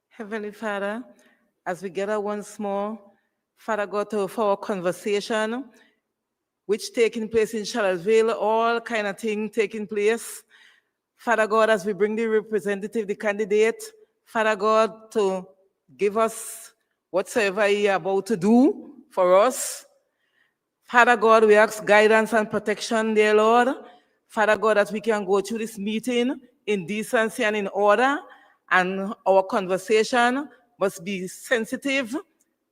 Heavenly Father, as we gather once more, Father God, for our conversation, which taking place in Charlottesville, all kind of things taking place. Father God, as we bring the representative, the candidate, Father God, to give us whatsoever He about to do for us. Father God, we ask guidance and protection, dear Lord. Father God, that we can go through this meeting in decency and in order, and our conversation must be sensitive,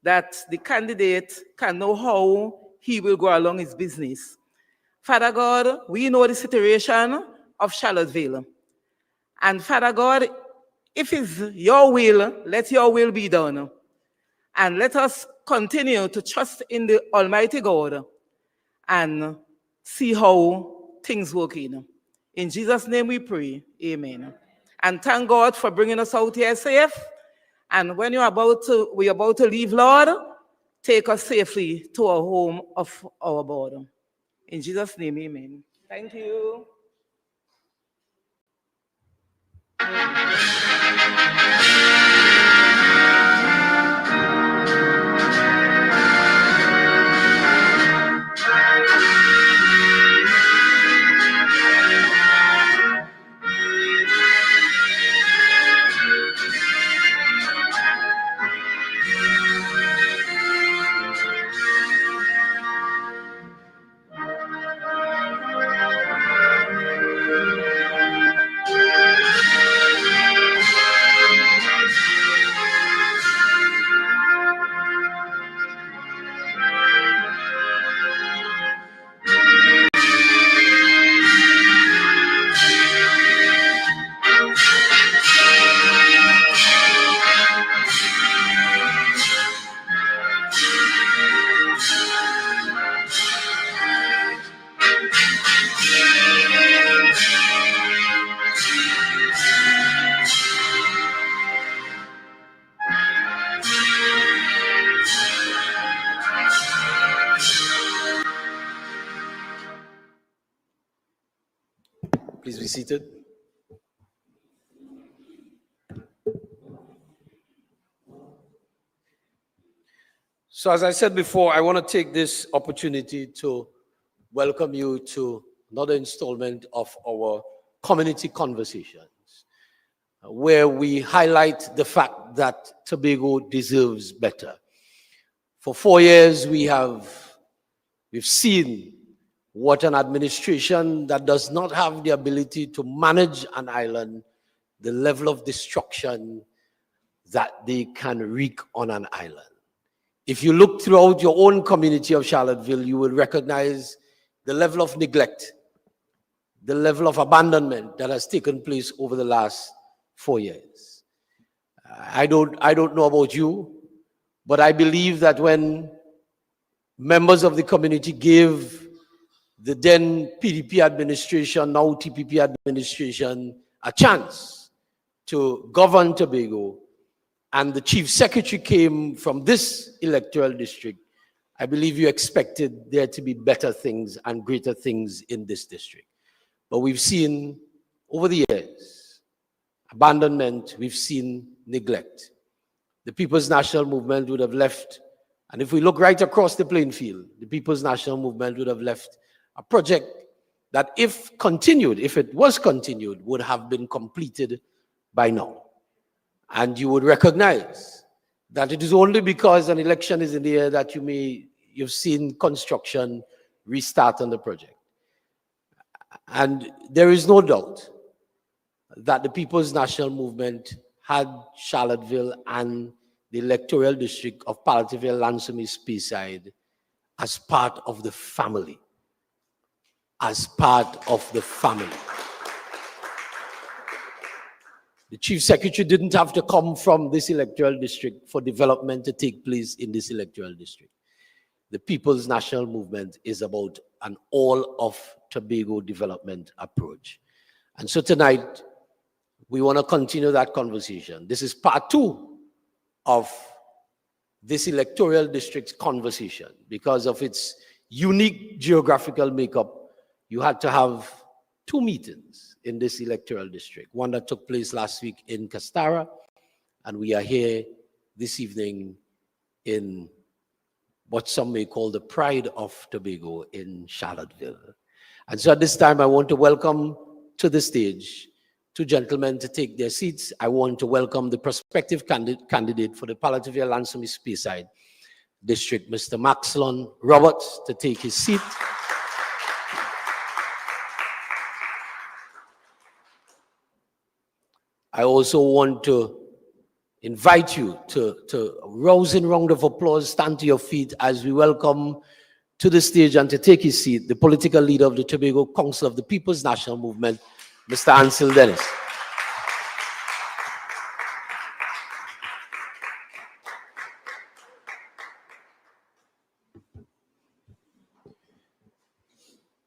that the candidate can know how he will go along his business. Father God, we know the situation of Charlottesville. And Father God, if it's your will, let your will be done. And let us continue to trust in the Almighty God and see how things work in. In Jesus' name we pray, amen. And thank God for bringing us out here safe. And when we're about to leave, Lord, take us safely to our home of our border. In Jesus' name, amen. Thank you. Please be seated. So as I said before, I want to take this opportunity to welcome you to another installment of our community conversations, where we highlight the fact that Tobago deserves better. For 4 years, we've seen what an administration that does not have the ability to manage an island, the level of destruction that they can wreak on an island. If you look throughout your own community of Charlottesville, you will recognize the level of neglect, the level of abandonment that has taken place over the last 4 years. I don't know about you, but I believe that when members of the community gave the then PDP administration, now TPP administration, a chance to govern Tobago, and the chief secretary came from this electoral district, I believe you expected there to be better things and greater things in this district. But we've seen over the years abandonment, we've seen neglect. The People's National Movement would have left, and if we look right across the playing field, the People's National Movement would have left a project that if it was continued, would have been completed by now. And you would recognize that it is only because an election is in the air that you've seen construction restart on the project. And there is no doubt that the People's National Movement had Charlottesville and the electoral district of Charlotteville Nov 𝐝𝐶𝐸 as part of the family. As part of the family. The chief secretary didn't have to come from this electoral district for development to take place in this electoral district. The People's National Movement is about an all of Tobago development approach. And so tonight, we want to continue that conversation. This is part 2 of this electoral district's conversation. Because of its unique geographical makeup, you had to have 2 meetings. in this electoral district, one that took place last week in Castara, and we are here this evening in what some may call the pride of Tobago in Charlotteville. And so at this time, I want to welcome to the stage two gentlemen to take their seats. I want to welcome the prospective candidate for the Charlotteville 𝐝𝐸𝐸 district, Mr. Maxlon Roberts, to take his seat. I also want to invite you to a rousing round of applause, stand to your feet as we welcome to the stage and to take his seat the political leader of the Tobago Council of the People's National Movement, Mr. Ansel Dennis.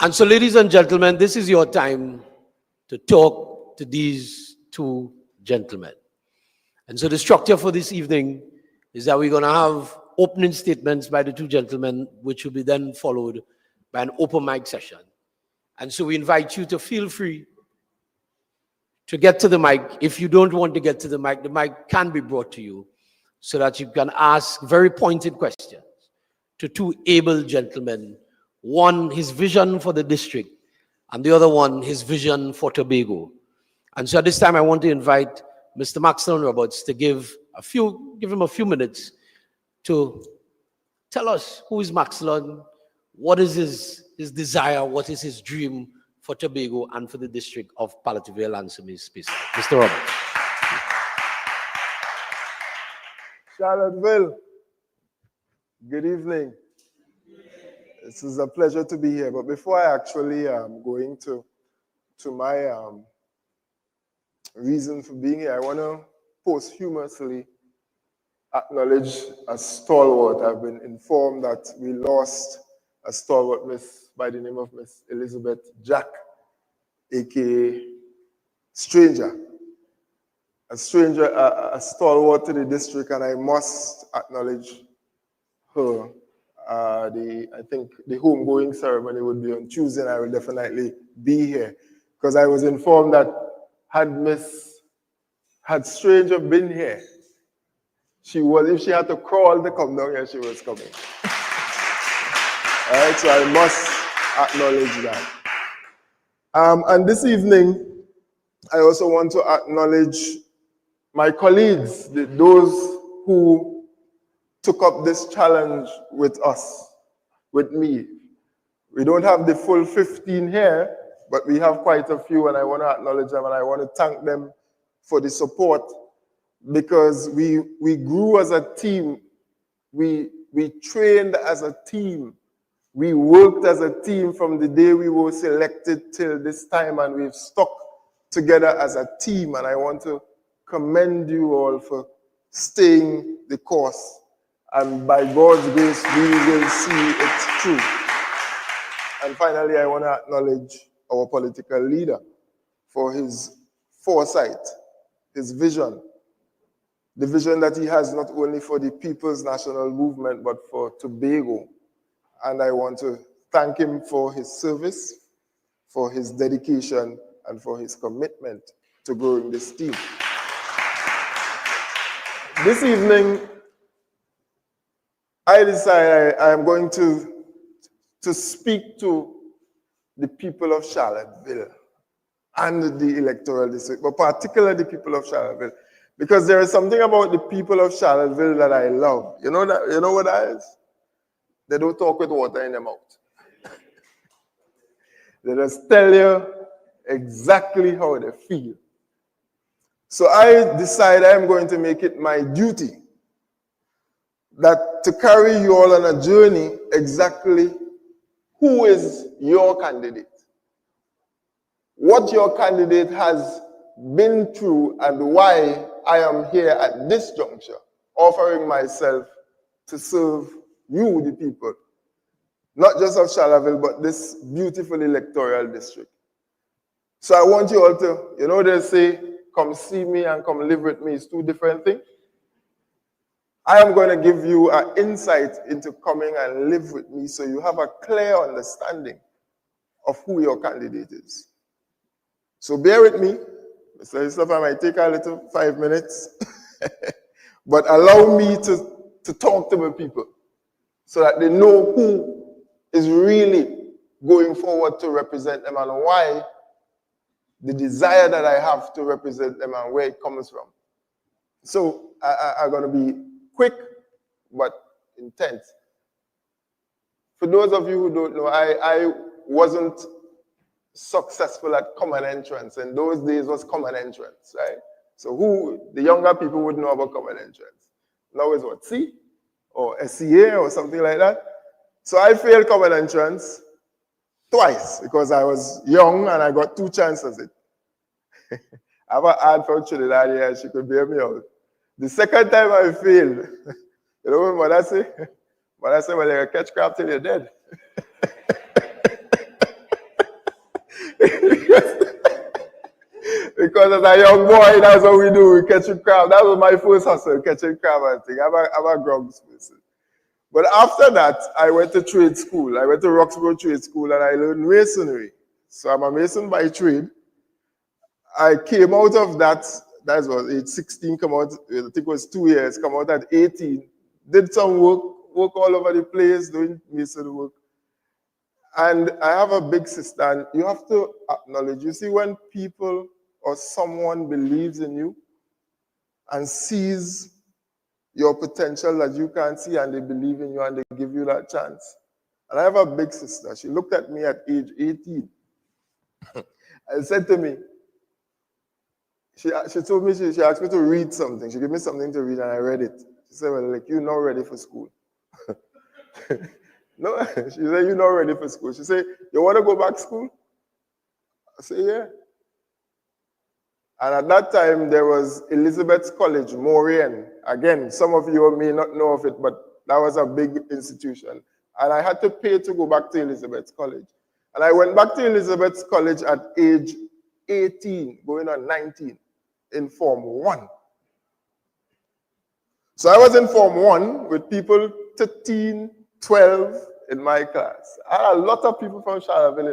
And so, ladies and gentlemen, this is your time to talk to these two gentlemen. And so the structure for this evening is that we're going to have opening statements by the two gentlemen, which will be then followed by an open mic session. And so we invite you to feel free to get to the mic. If you don't want to get to the mic can be brought to you so that you can ask very pointed questions to two able gentlemen. One, his vision for the district, and the other one, his vision for Tobago. And so at this time, I want to invite Mr. Maxlon Roberts to give him a few minutes to tell us who is Maxlon, what is his desire, what is his dream for Tobago and for the district of Charlotteville 𝐝𝐸𝐸. Mr. Roberts. Charlotteville, good evening. This is a pleasure to be here. But before I actually go into my reason for being here, I want to posthumously acknowledge a stalwart. I've been informed that we lost a stalwart miss by the name of Miss Elizabeth Jack, aka Stranger. A stalwart to the district, and I must acknowledge her. I think the homegoing ceremony would be on Tuesday, and I will definitely be here because I was informed that had Stranger been here, if she had to crawl to come down here, she was coming. All right, so I must acknowledge that. And this evening, I also want to acknowledge my colleagues, those who took up this challenge with us, with me. We don't have the full 15 here, but we have quite a few, and I want to acknowledge them, and I want to thank them for the support, because we grew as a team, we trained as a team, we worked as a team from the day we were selected till this time, and we've stuck together as a team, and I want to commend you all for staying the course. And by God's grace, we will see it through. And finally, I want to acknowledge our political leader for his foresight, his vision, the vision that he has not only for the People's National Movement, but for Tobago. And I want to thank him for his service, for his dedication, and for his commitment to growing this team. This evening, I decided I am going to speak to the people of Charlotteville and the electoral district, but particularly the people of Charlotteville, because there is something about the people of Charlotteville that I love. You know what that is? They don't talk with water in their mouth. They just tell you exactly how they feel. So I decide I am going to make it my duty that to carry you all on a journey exactly who is your candidate, what your candidate has been through, and why I am here at this juncture, offering myself to serve you, the people, not just of Charlotteville, but this beautiful electoral district. So I want you all to, they say, come see me and come live with me is two different things. I am going to give you an insight into coming and live with me so you have a clear understanding of who your candidate is. So bear with me. So stuff I might take a little 5 minutes, but allow me to talk to my people so that they know who is really going forward to represent them and why the desire that I have to represent them and where it comes from. So I'm going to be quick but intense. For those of you who don't know, I wasn't successful at common entrance, and those days was common entrance, right? So the younger people would know about common entrance. Now it's what, C or SCA or something like that. So I failed common entrance twice because I was young and I got 2 chances at it. I have an aunt from Trinidad here, she could bear me out. The second time I failed, you know what Mother say? Mother say, well, you catch crab till you're dead. Because as a young boy, that's what we do, we catch crab. That was my first hustle, catching crab and thing. I'm a grub person. But after that, I went to trade school. I went to Roxborough Trade School and I learned masonry. So I'm a mason by trade. I came out of that was age 16, come out, I think it was 2 years, come out at 18. Did some work all over the place, doing mason work. And I have a big sister, and you have to acknowledge, you see when people or someone believes in you and sees your potential that you can't see and they believe in you and they give you that chance. And I have a big sister. She looked at me at age 18 and said to me, she told me, she asked me to read something. She gave me something to read and I read it. She said, well, like, you're not ready for school. No, she said, you're not ready for school. She said, you want to go back to school? I said, yeah. And at that time, there was Elizabeth's College, Moraine. Again, some of you may not know of it, but that was a big institution. And I had to pay to go back to Elizabeth's College. And I went back to Elizabeth's College at age 18, going on 19, in Form 1. So I was in Form 1 with people 13, 12 in my class. I had a lot of people from Charlotteville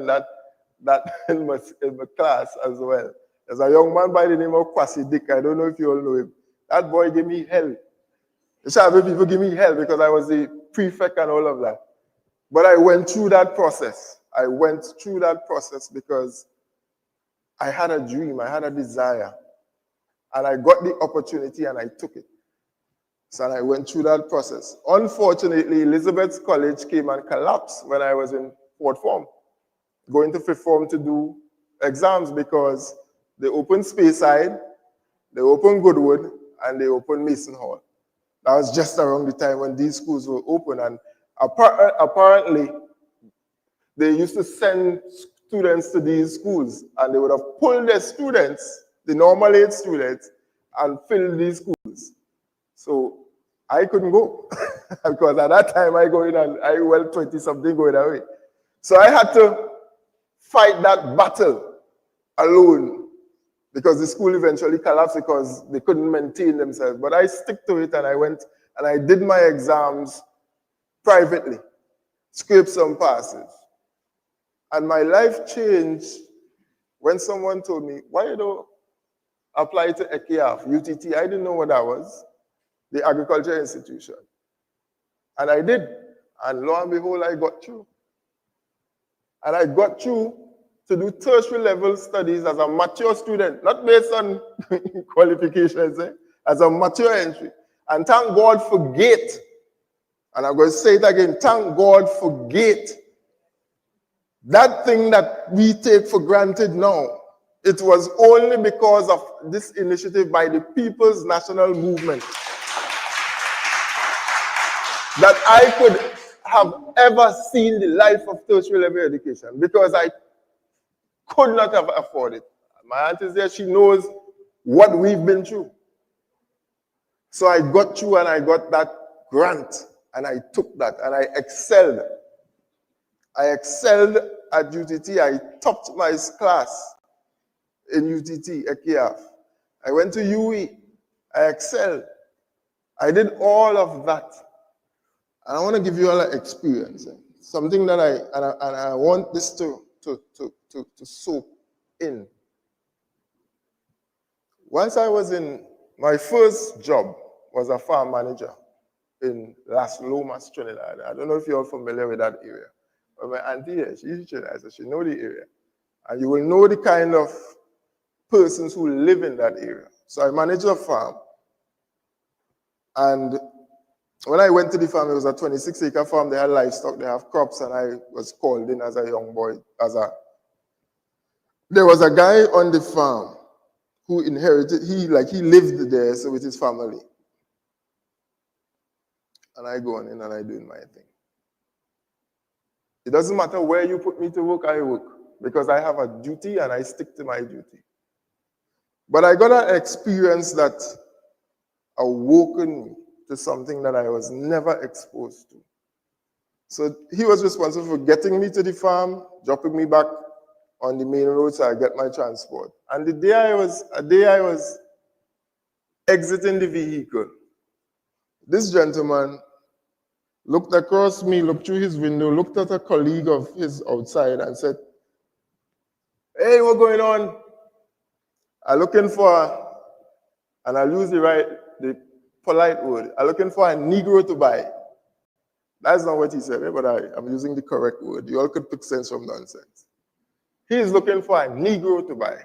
in my class as well. There's a young man by the name of Kwasi Dick. I don't know if you all know him. That boy gave me hell. The Charlotteville people give me hell because I was the prefect and all of that. But I went through that process. I went through that process because I had a dream, I had a desire. And I got the opportunity and I took it. So I went through that process. Unfortunately, Elizabeth's College came and collapsed when I was in 4th form, going to 5th form to do exams because they opened Speyside, they opened Goodwood, and they opened Mason Hall. That was just around the time when these schools were open. And apparently, they used to send students to these schools, and they would have pulled their students, the normal age students, and filled these schools. So I couldn't go because at that time I go in and I well 20-something going away. So I had to fight that battle alone because the school eventually collapsed because they couldn't maintain themselves. But I stick to it and I went and I did my exams privately, scraped some passes. And my life changed when someone told me, why you don't apply to 𝐝𝐞𝐬𝐞𝐫, UTT? I didn't know what that was, the agriculture institution. And I did. And lo and behold, I got through. And I got through to do tertiary level studies as a mature student, not based on qualifications, as a mature entry. And thank God for GATE. And I'm going to say it again, thank God for GATE. That thing that we take for granted now, it was only because of this initiative by the People's National Movement that I could have ever seen the life of tertiary level education because I could not have afforded. My aunt is there, she knows what we've been through. So I got through and I got that grant and I took that and I excelled. I excelled at UTT. I topped my class in UTT, 𝐝𝐞𝐬𝐞𝐫. I went to UE. I excelled. I did all of that. And I want to give you all an experience. Something that I want this to soak in. Once I was in, my first job was a farm manager in Las Lomas, Trinidad. I don't know if you're familiar with that area. But my auntie here, she's Trinidad, so she knows the area. And you will know the kind of persons who live in that area. So I managed a farm. And when I went to the farm, it was a 26-acre farm. They had livestock, they have crops, and I was called in as a young boy. There was a guy on the farm who inherited, he lived there, so with his family. And I go on in and I do my thing. It doesn't matter where you put me to work, I work. Because I have a duty and I stick to my duty. But I got an experience that awoken me to something that I was never exposed to. So he was responsible for getting me to the farm, dropping me back on the main road so I get my transport. And the day I was exiting the vehicle, this gentleman looked across me, looked through his window, looked at a colleague of his outside and said, "Hey, what's going on? I'm looking for, and I'll use the polite word, I'm looking for a Negro to buy." That's not what he said, but I'm using the correct word. You all could pick sense from nonsense. He's looking for a Negro to buy.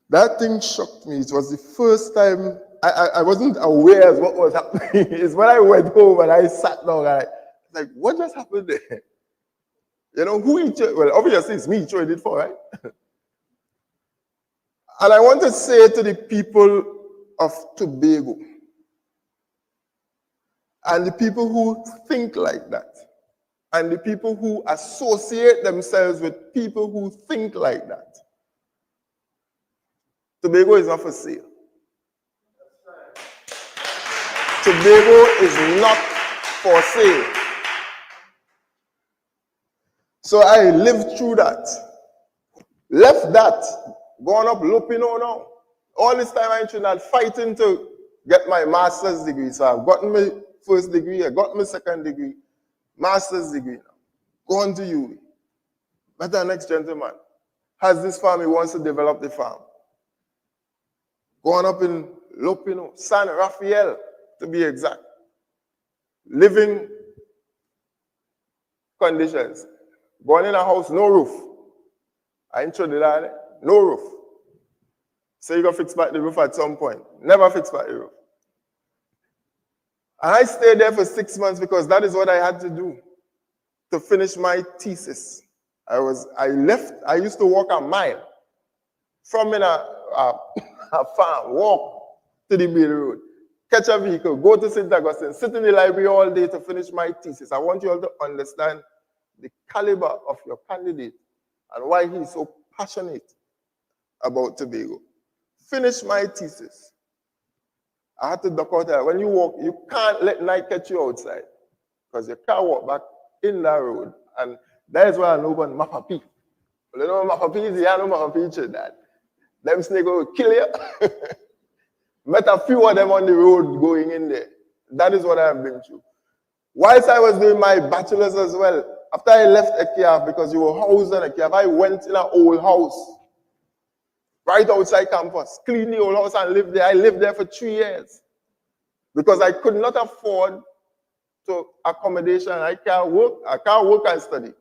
That thing shocked me. It was the first time I wasn't aware of what was happening. It's when I went home and I sat down and I was like, what just happened there? You know, who he chose? Well, obviously it's me he chose it for, right? And I want to say to the people of Tobago and the people who think like that and the people who associate themselves with people who think like that, Tobago is not for sale. Tobago is not for sale. So I lived through that, left that, gone up Lupino now. All this time I'm in Trinidad fighting to get my master's degree. So I've gotten my first degree, I got my second degree, master's degree now. Going to uni. But the next gentleman has this farm, he wants to develop the farm. Going up in Lupino, San Rafael to be exact. Living conditions. Going in a house, no roof. I ain't sure that, no roof. So you got to fix back the roof at some point. Never fix back the roof. And I stayed there for 6 months because that is what I had to do to finish my thesis. I used to walk a mile from in a farm, walk to the main road, catch a vehicle, go to St. Augustine, sit in the library all day to finish my thesis. I want you all to understand the caliber of your candidate and why he's so passionate about Tobago. Finish my thesis. I had to duck out there. When you walk, you can't let night catch you outside because you can't walk back in that road. And that is why I know about Mapapi. You know Mapapi is the animal Mapapi that. Them snakes will kill you. Met a few of them on the road going in there. That is what I have been through. Whilst I was doing my bachelor's as well, after I left 𝐝𝐞𝐬𝐞𝐫, because you were housed in 𝐝𝐞𝐬𝐞𝐫, I went in an old house right outside campus, cleaned the old house and lived there. I lived there for 3 years because I could not afford to accommodation. I can't work and study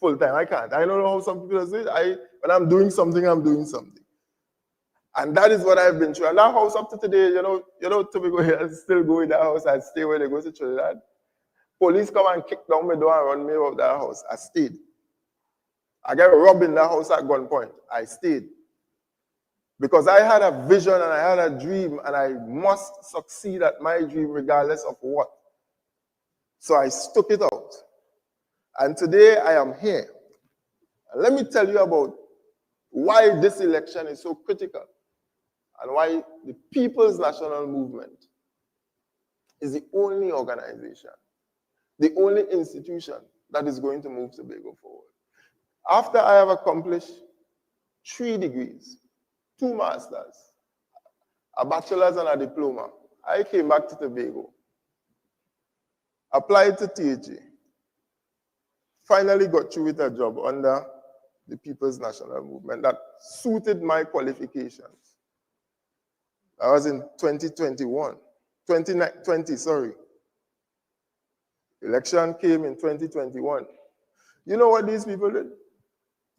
full time. I can't. I don't know how some people do it. When I'm doing something, I'm doing something. And that is what I've been through. And that house up to today, you know, Tobago here, I still go in that house. I stay where they go to Trinidad. Police come and kick down my door and run me out of that house. I stayed. I got robbed in that house at gunpoint. I stayed. Because I had a vision and I had a dream and I must succeed at my dream regardless of what. So I stuck it out. And today I am here. And let me tell you about why this election is so critical and why the People's National Movement is the only organization, the only institution that is going to move Tobago forward. After I have accomplished 3 degrees, 2 masters, a bachelor's and a diploma, I came back to Tobago, applied to THA, finally got through with a job under the People's National Movement that suited my qualifications. I was in 2020, sorry. Election came in 2021. You know what these people did?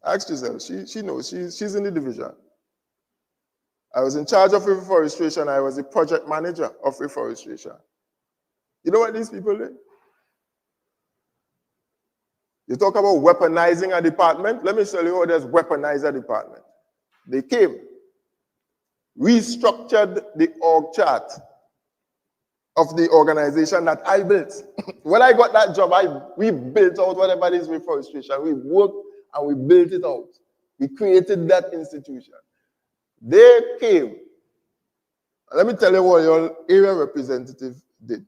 Ask yourself, she knows, she's in the division. I was in charge of reforestation. I was the project manager of reforestation. You know what these people did? You talk about weaponizing a department. Let me tell you how there's weaponized a department. They came, restructured the org chart of the organization that I built. When I got that job, we built out whatever it is reforestation. We worked and we built it out. We created that institution. They came. Let me tell you what your area representative did.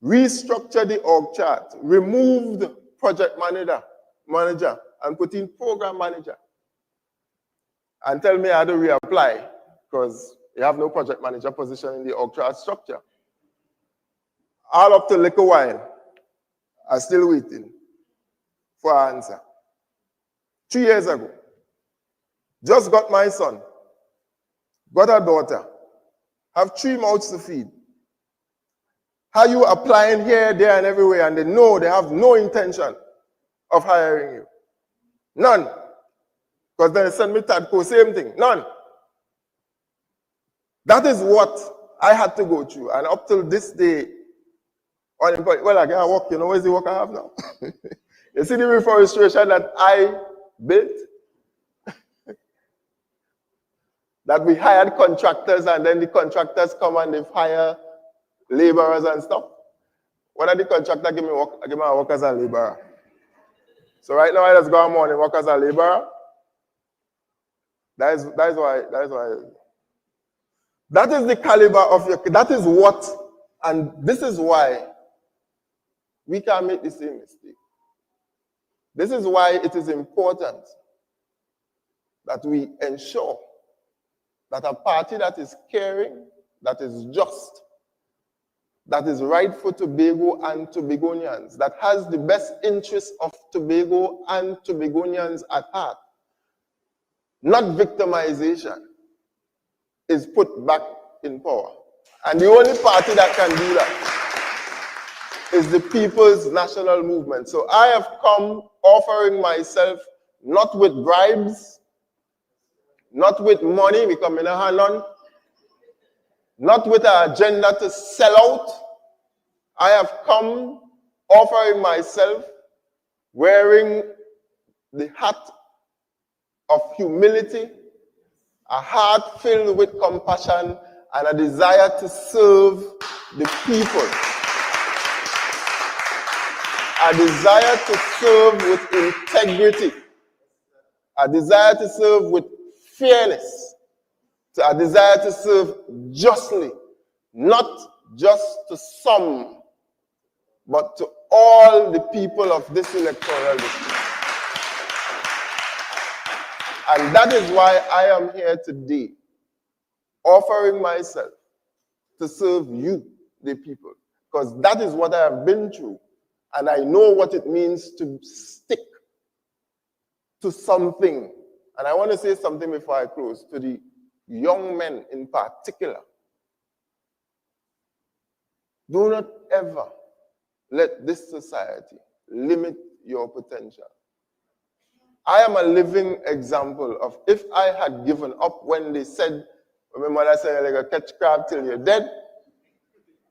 Restructured the org chart, removed project manager, and put in program manager. And tell me how to reapply, because you have no project manager position in the org chart structure. All up to a little while, I'm still waiting for an answer. 3 years ago, just got my son, got a daughter, have 3 mouths to feed. How you applying here, there, and everywhere, and they know they have no intention of hiring you? None. Because then they send me Tadco, same thing. None. That is what I had to go through. And up till this day, well, I can't work. You know where's the work I have now? You see the reforestation that I built? That we hired contractors, and then the contractors come and they hire laborers and stuff. What are the contractor give me work? I give me work as a laborer. So right now I just go on morning work as a laborer. That is why. That is the caliber of your. That is what, and this is why we can't make the same mistake. This is why it is important that we ensure that a party that is caring, that is just, that is right for Tobago and Tobagonians, that has the best interests of Tobago and Tobagonians at heart, not victimization, is put back in power. And the only party that can do that is the People's National Movement. So I have come offering myself not with bribes, not with money, because in a hand on, not with an agenda to sell out. I have come offering myself, wearing the hat of humility, a heart filled with compassion, and a desire to serve the people. A desire to serve with integrity. A desire to serve with fairness. A desire to serve justly, not just to some, but to all the people of this electoral district. And that is why I am here today, offering myself to serve you, the people, because that is what I have been through, and I know what it means to stick to something. And I want to say something before I close, to the young men in particular. Do not ever let this society limit your potential. I am a living example of, if I had given up when they said, when my mother said, you're going to catch crab till you're dead,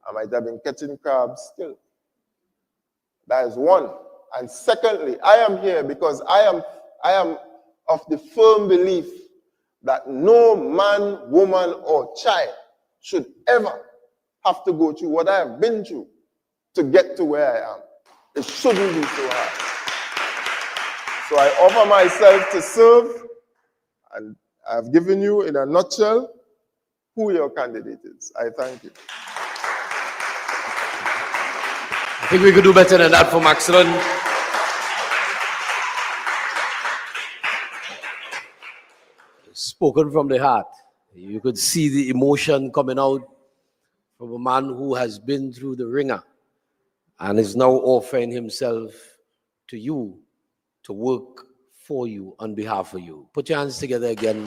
I might have been catching crabs still. That is one. And secondly, I am here because I am of the firm belief that no man, woman, or child should ever have to go through what I have been through to get to where I am. It shouldn't be so hard. So I offer myself to serve, and I've given you, in a nutshell, who your candidate is. I thank you. I think we could do better than that for Maxwell. Spoken from the heart. You could see the emotion coming out from a man who has been through the ringer and is now offering himself to you to work for you, on behalf of you. Put your hands together again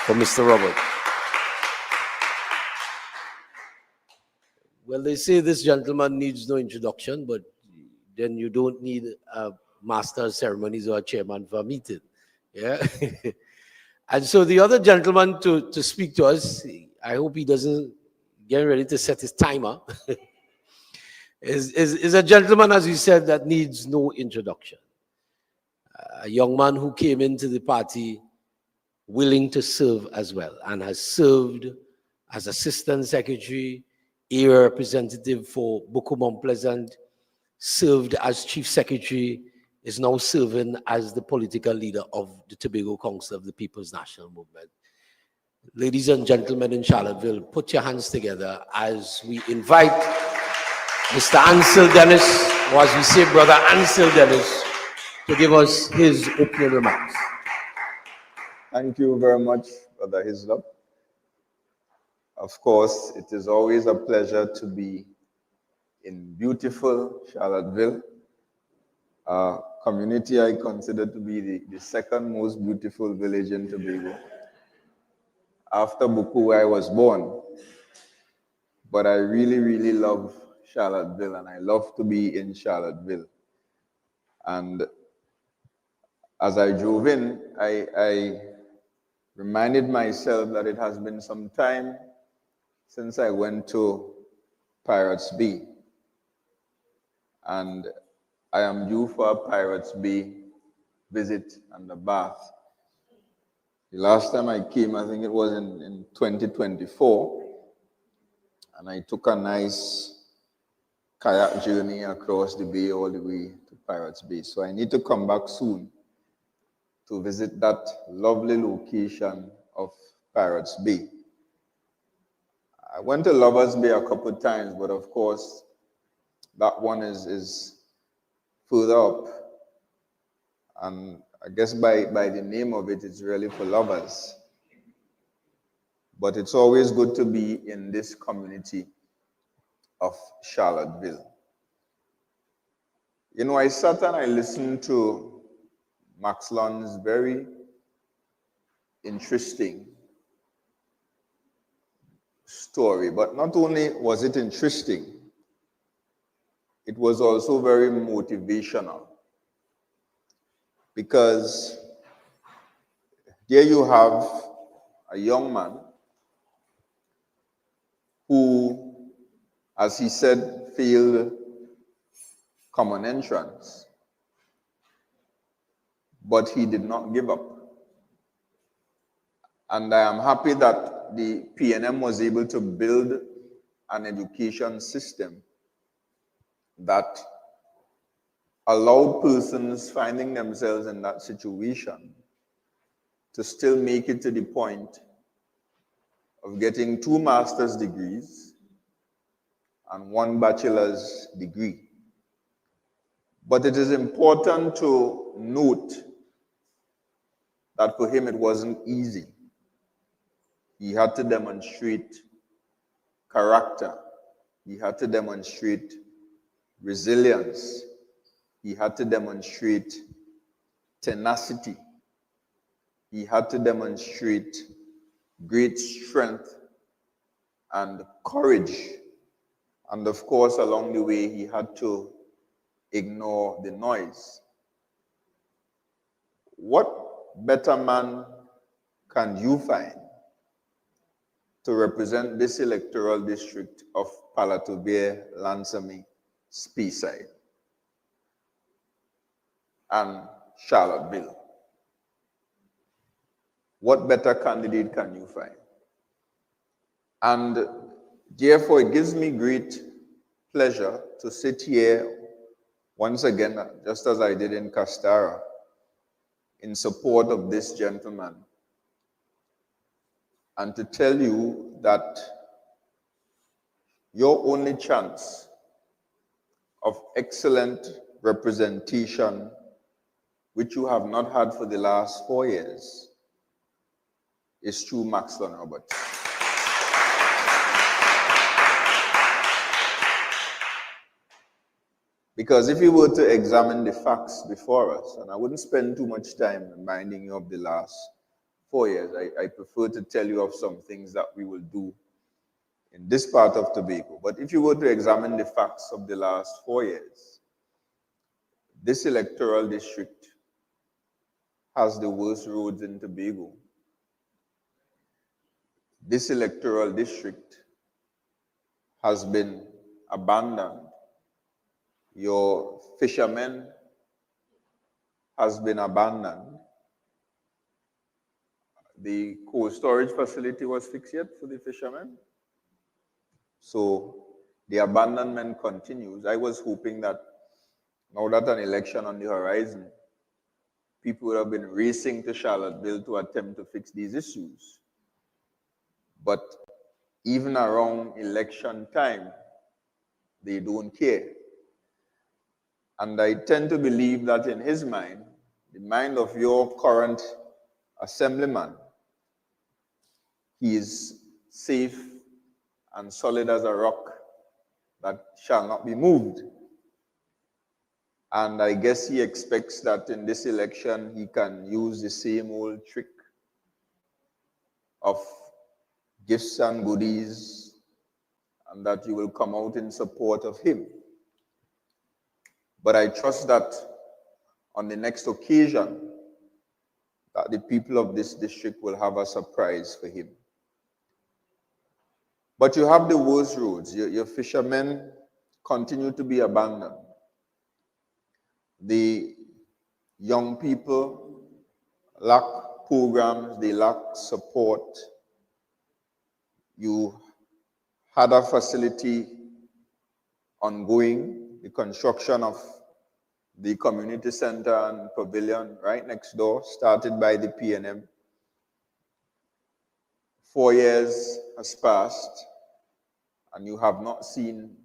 for Mr. Robert. Well, they say this gentleman needs no introduction, but then you don't need a master of ceremonies or a chairman for a meeting. Yeah. And so the other gentleman to speak to us, I hope he doesn't get ready to set his timer, is a gentleman, as you said, that needs no introduction. A young man who came into the party willing to serve as well, and has served as assistant secretary, area representative for Buku Mount Pleasant, served as chief secretary, is now serving as the political leader of the Tobago Council of the People's National Movement. Ladies and gentlemen in Charlotteville, put your hands together as we invite Mr. Ansel Dennis, or as we say, Brother Ansel Dennis, to give us his opening remarks. Thank you very much, Brother 𝐝𝐸𝐶𝐫. Of course, it is always a pleasure to be in beautiful Charlotteville, a community I consider to be the second most beautiful village in Tobago. After Buku, where I was born. But I really, really love Charlotteville, and I love to be in Charlotteville. And as I drove in, I reminded myself that it has been some time since I went to Pirates Bay. And I am due for a Pirates Bay visit and a bath. The last time I came, I think it was in 2024, and I took a nice kayak journey across the bay all the way to Pirates Bay. So I need to come back soon to visit that lovely location of Pirates Bay. I went to Lovers Bay a couple of times, but of course, that one is further up. And I guess by the name of it, it's really for lovers. But it's always good to be in this community of Charlotteville. You know, I sat and I listened to Max Lund's very interesting story. But not only was it interesting, it was also very motivational. Because here you have a young man who, as he said, failed common entrance, but he did not give up. And I am happy that the PNM was able to build an education system that allowed persons finding themselves in that situation to still make it to the point of getting 2 master's degrees and 1 bachelor's degree. But it is important to note that for him it wasn't easy. He had to demonstrate character. He had to demonstrate resilience. He had to demonstrate tenacity. He had to demonstrate great strength and courage. And of course, along the way, he had to ignore the noise. What better man can you find to represent this electoral district of Charlotteville, 𝐝𝐸𝐶𝐫, Speyside, and Charlotteville? What better candidate can you find? And therefore, it gives me great pleasure to sit here once again, just as I did in Castara, in support of this gentleman, and to tell you that your only chance of excellent representation, which you have not had for the last 4 years, is through Max Lund Robert. Because if you were to examine the facts before us, and I wouldn't spend too much time reminding you of the last 4 years, I prefer to tell you of some things that we will do in this part of Tobago. But if you were to examine the facts of the last 4 years, this electoral district has the worst roads in Tobago. This electoral district has been abandoned. Your fishermen has been abandoned. The cold storage facility was fixed yet for the fishermen. So the abandonment continues. I was hoping that now that an election on the horizon, people would have been racing to Charlotteville to attempt to fix these issues. But even around election time, they don't care. And I tend to believe that in his mind, the mind of your current assemblyman, he is safe and solid as a rock that shall not be moved. And I guess he expects that in this election, he can use the same old trick of gifts and goodies, and that you will come out in support of him. But I trust that on the next occasion, that the people of this district will have a surprise for him. But you have the worst roads. Your fishermen continue to be abandoned. The young people lack programs, they lack support. You had a facility ongoing, the construction of the community center and pavilion right next door, started by the PNM. 4 years has passed, and you have not seen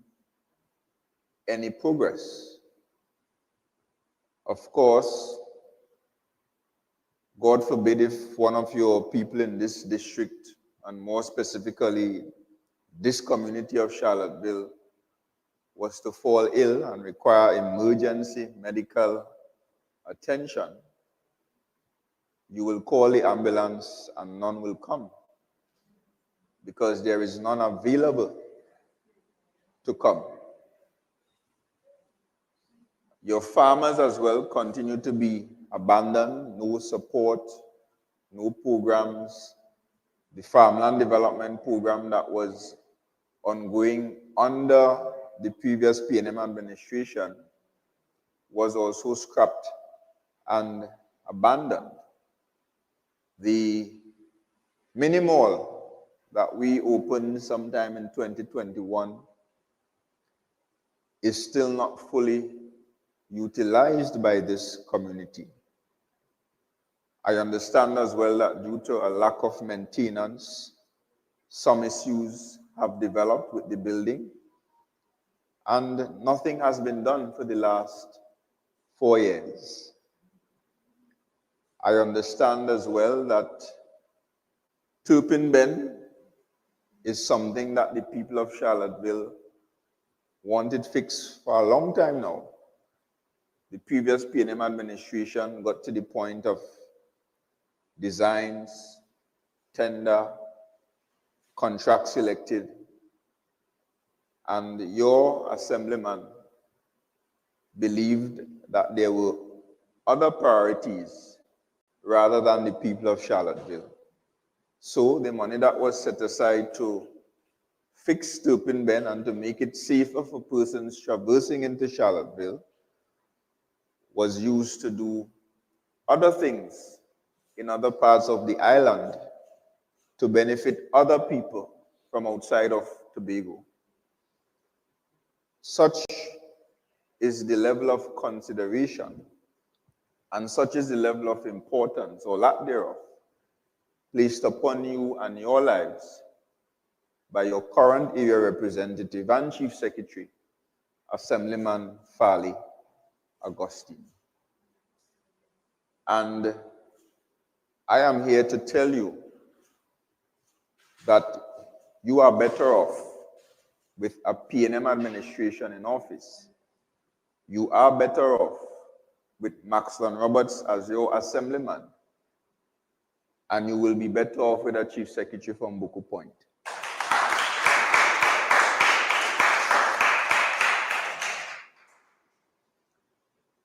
any progress. Of course, God forbid if one of your people in this district, and more specifically this community of Charlotteville, was to fall ill and require emergency medical attention, you will call the ambulance and none will come because there is none available to come. Your farmers as well continue to be abandoned, no support, no programs. The farmland development program that was ongoing under the previous PNM administration was also scrapped and abandoned. The mini mall that we opened sometime in 2021 is still not fully utilized by this community. I understand as well that due to a lack of maintenance, some issues have developed with the building, and nothing has been done for the last 4 years. I understand as well that Turpin Bend is something that the people of Charlotteville wanted fixed for a long time now. The previous PNM administration got to the point of designs, tender, contract selected, and your assemblyman believed that there were other priorities rather than the people of Charlotteville. So the money that was set aside to fix Turpin Bend and to make it safer for persons traversing into Charlotteville was used to do other things in other parts of the island to benefit other people from outside of Tobago. Such is the level of consideration and such is the level of importance or lack thereof placed upon you and your lives by your current area representative and Chief Secretary, Assemblyman Farley Augustine. And I am here to tell you that you are better off with a PNM administration in office you are better off with Maxwell Roberts as your assemblyman, and you will be better off with a chief secretary from Buku Point.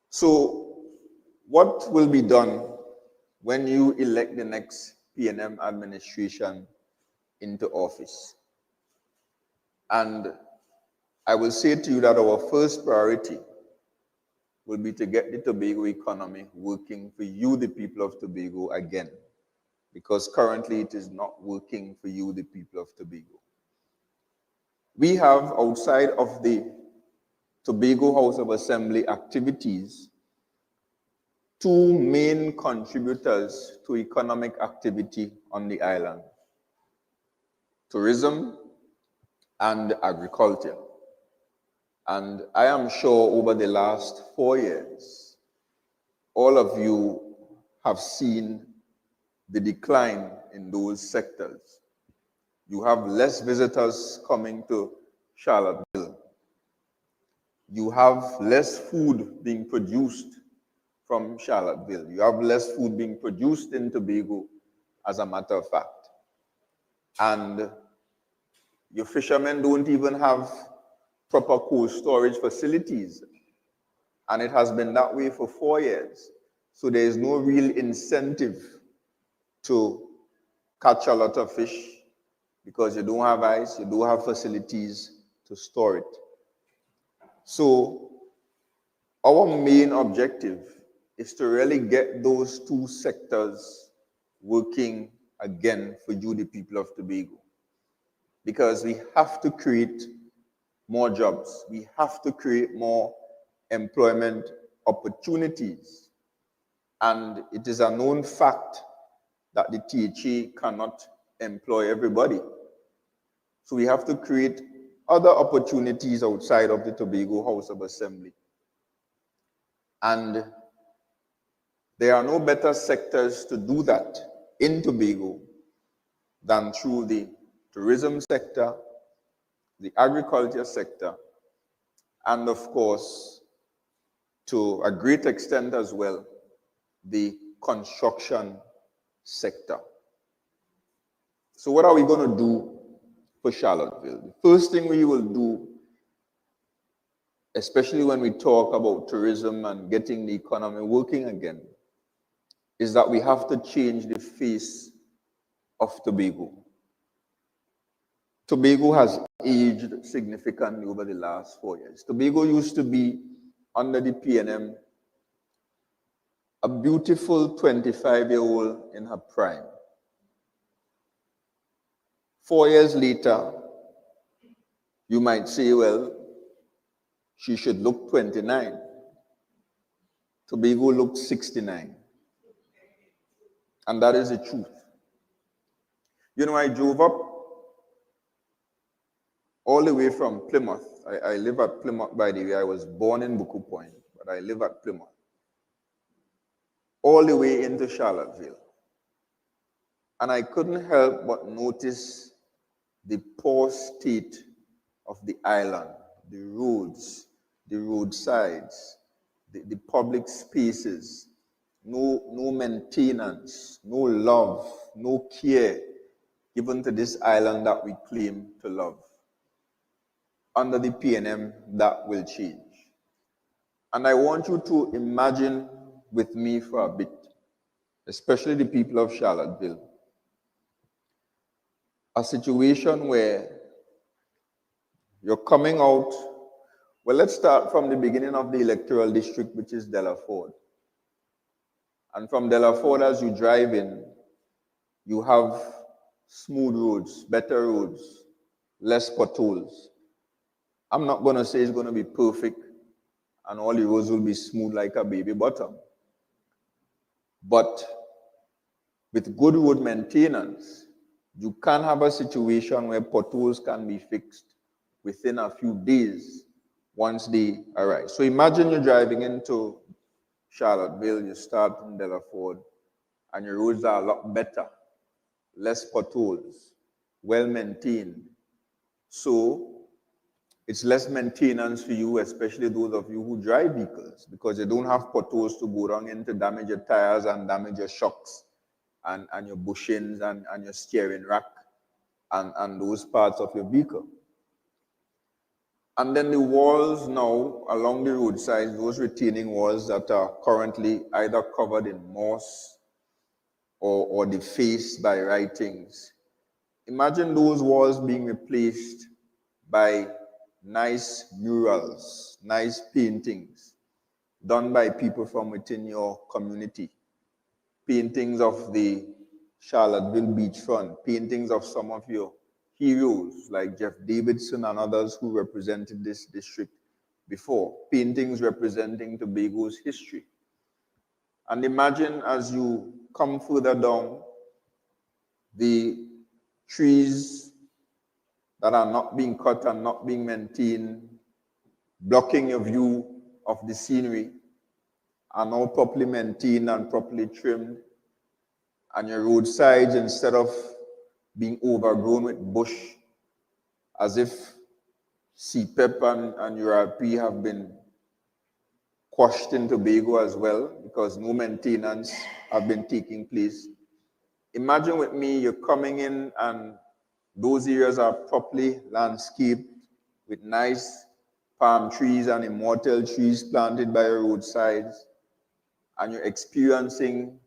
So what will be done when you elect the next PNM administration into office? And I will say to you that our first priority will be to get the Tobago economy working for you, the people of Tobago, again, because currently it is not working for you, the people of Tobago. We have, outside of the Tobago House of Assembly activities, two main contributors to economic activity on the island: tourism and agriculture. And I am sure over the last 4 years, all of you have seen the decline in those sectors. You have less visitors coming to Charlotteville. You have less food being produced from Charlotteville. You have less food being produced in Tobago, as a matter of fact. And your fishermen don't even have proper cold storage facilities. And it has been that way for 4 years. So there is no real incentive to catch a lot of fish because you don't have ice, you don't have facilities to store it. So our main objective is to really get those two sectors working again for you, the people of Tobago. Because we have to create more jobs. We have to create more employment opportunities. And it is a known fact that the THA cannot employ everybody. So we have to create other opportunities outside of the Tobago House of Assembly. And there are no better sectors to do that in Tobago than through the tourism sector, the agriculture sector, and of course, to a great extent as well, the construction sector. So what are we going to do for Charlotteville? The first thing we will do, especially when we talk about tourism and getting the economy working again, is that we have to change the face of Tobago. Tobago has aged significantly over the last 4 years. Tobago used to be, under the PNM, a beautiful 25-year-old in her prime. 4 years later, you might say, well, she should look 29. Tobago looked 69. And that is the truth. You know, I drove up all the way from Plymouth. I live at Plymouth, by the way. I was born in Buku Point, but I live at Plymouth. All the way into Charlotteville. And I couldn't help but notice the poor state of the island, the roads, the roadsides, the public spaces, no maintenance, no love, no care given to this island that we claim to love. Under the PNM, that will change. And I want you to imagine with me for a bit, especially the people of Charlotteville, a situation where you're coming out. Well, let's start from the beginning of the electoral district, which is Delaford. And from Delaford, as you drive in, you have smooth roads, better roads, less potholes. I'm not going to say it's going to be perfect and all the roads will be smooth like a baby bottom. But with good road maintenance, you can have a situation where potholes can be fixed within a few days once they arrive. So imagine you're driving into Charlotteville, you start in Delaford, and your roads are a lot better, less potholes, well maintained. So It's less maintenance for you, especially those of you who drive vehicles, because you don't have potholes to go down into damage your tires and damage your shocks and your bushings and your steering rack and those parts of your vehicle. And then the walls now along the roadside, those retaining walls that are currently either covered in moss or defaced by writings. Imagine those walls being replaced by nice murals, nice paintings done by people from within your community. Paintings of the Charlotteville beachfront, paintings of some of your heroes like Jeff Davidson and others who represented this district before, paintings representing Tobago's history. And imagine as you come further down, the trees that are not being cut and not being maintained, blocking your view of the scenery, are now properly maintained and properly trimmed. And your roadsides, instead of being overgrown with bush, as if CPEP and URP have been quashed in Tobago as well, because no maintenance have been taking place. Imagine with me, you're coming in and those areas are properly landscaped with nice palm trees and immortal trees planted by your roadsides, and you're experiencing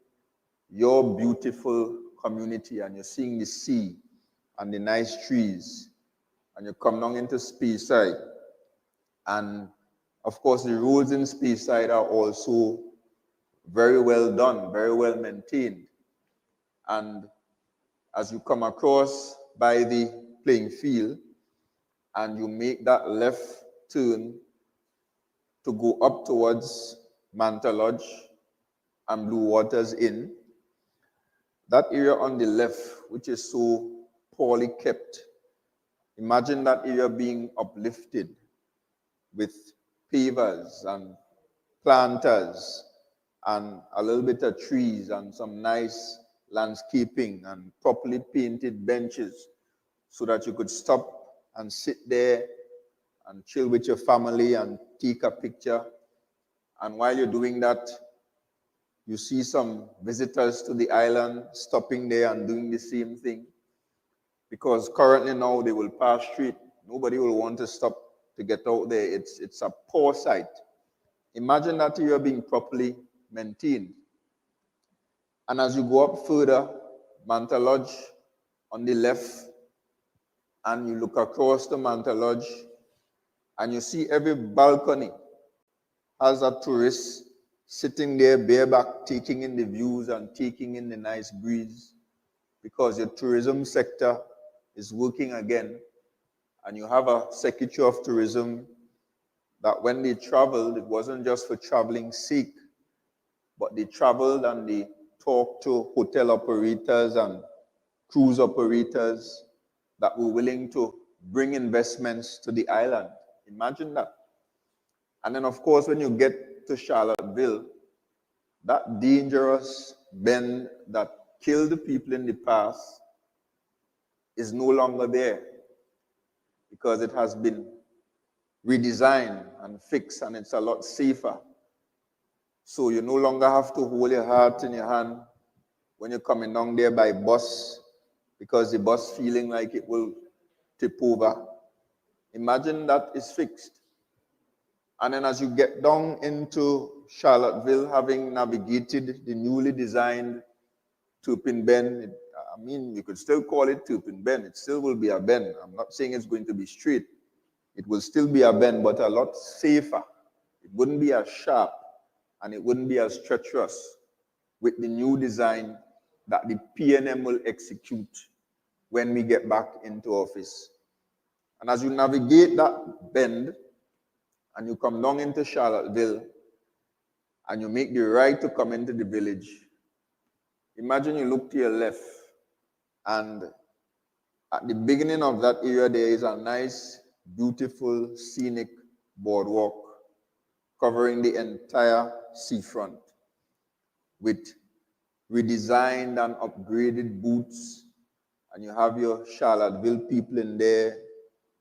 your beautiful community, and you're seeing the sea and the nice trees, and you come down into Speyside, and of course the roads in Speyside are also very well done, very well maintained. And as you come across by the playing field and you make that left turn to go up towards Manta Lodge and Blue Waters Inn, that area on the left, which is so poorly kept, imagine that area being uplifted with pavers and planters and a little bit of trees and some nice landscaping and properly painted benches so that you could stop and sit there and chill with your family and take a picture. And while you're doing that, you see some visitors to the island stopping there and doing the same thing. Because currently now they will pass straight. Nobody will want to stop to get out there. It's a poor sight. Imagine that area being properly maintained. And as you go up further, Manta Lodge on the left, and you look across the Manta Lodge, and you see every balcony has a tourist sitting there bareback, taking in the views and taking in the nice breeze, because your tourism sector is working again. And you have a Secretary of Tourism that when they traveled, it wasn't just for traveling's sake, but they traveled and they talked to hotel operators and cruise operators that were willing to bring investments to the island. Imagine that. And then, of course, when you get to Charlotteville, that dangerous bend that killed people in the past is no longer there, because it has been redesigned and fixed, and it's a lot safer. So you no longer have to hold your heart in your hand when you're coming down there by bus, because the bus feeling like it will tip over. Imagine that is fixed. And then as you get down into Charlotteville, having navigated the newly designed Turpin Bend, I mean, you could still call it Turpin Bend. It still will be a bend. I'm not saying it's going to be straight. It will still be a bend, but a lot safer. It wouldn't be as sharp, and it wouldn't be as treacherous with the new design that the PNM will execute when we get back into office. And as you navigate that bend, and you come down into Charlotteville, and you make the right to come into the village, imagine you look to your left, and at the beginning of that area, there is a nice, beautiful, scenic boardwalk covering the entire seafront with redesigned and upgraded booths, and you have your Charlotteville people in there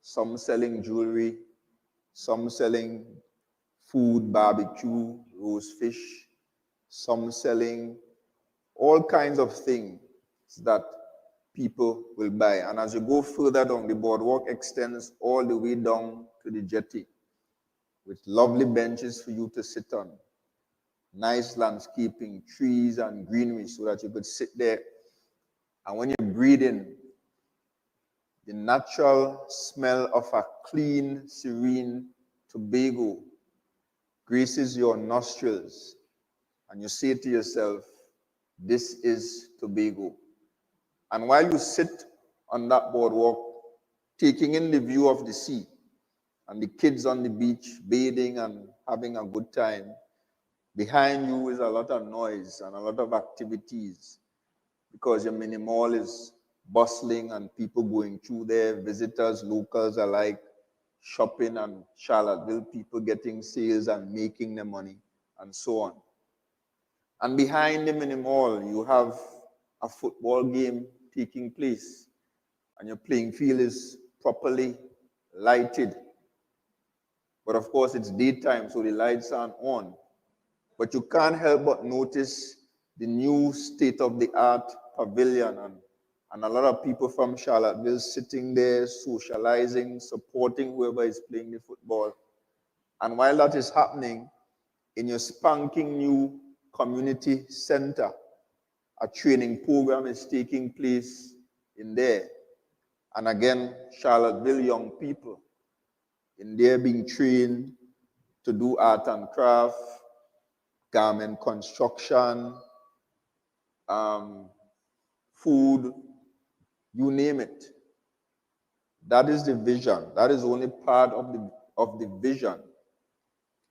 some selling jewelry, some selling food, barbecue, roast fish, some selling all kinds of things that people will buy. And as you go further down, the boardwalk extends all the way down to the jetty with lovely benches for you to sit on, nice landscaping, trees and greenery so that you could sit there. And when you breathe in, the natural smell of a clean, serene Tobago graces your nostrils, and you say to yourself, this is Tobago. And while you sit on that boardwalk, taking in the view of the sea, and the kids on the beach bathing and having a good time, behind you is a lot of noise and a lot of activities because your mini mall is bustling and people going through there, visitors, locals alike, shopping, and Charlotteville people getting sales and making their money, and so on. And behind the mini mall, you have a football game taking place, and your playing field is properly lighted. But of course, it's daytime, so the lights aren't on. But you can't help but notice the new state-of-the-art pavilion and a lot of people from Charlotteville sitting there, socializing, supporting whoever is playing the football. And while that is happening, in your spanking new community center, a training program is taking place in there. And again, Charlotteville young people in there being trained to do art and craft, garment construction, food, you name it. That is the vision. That is only part of the vision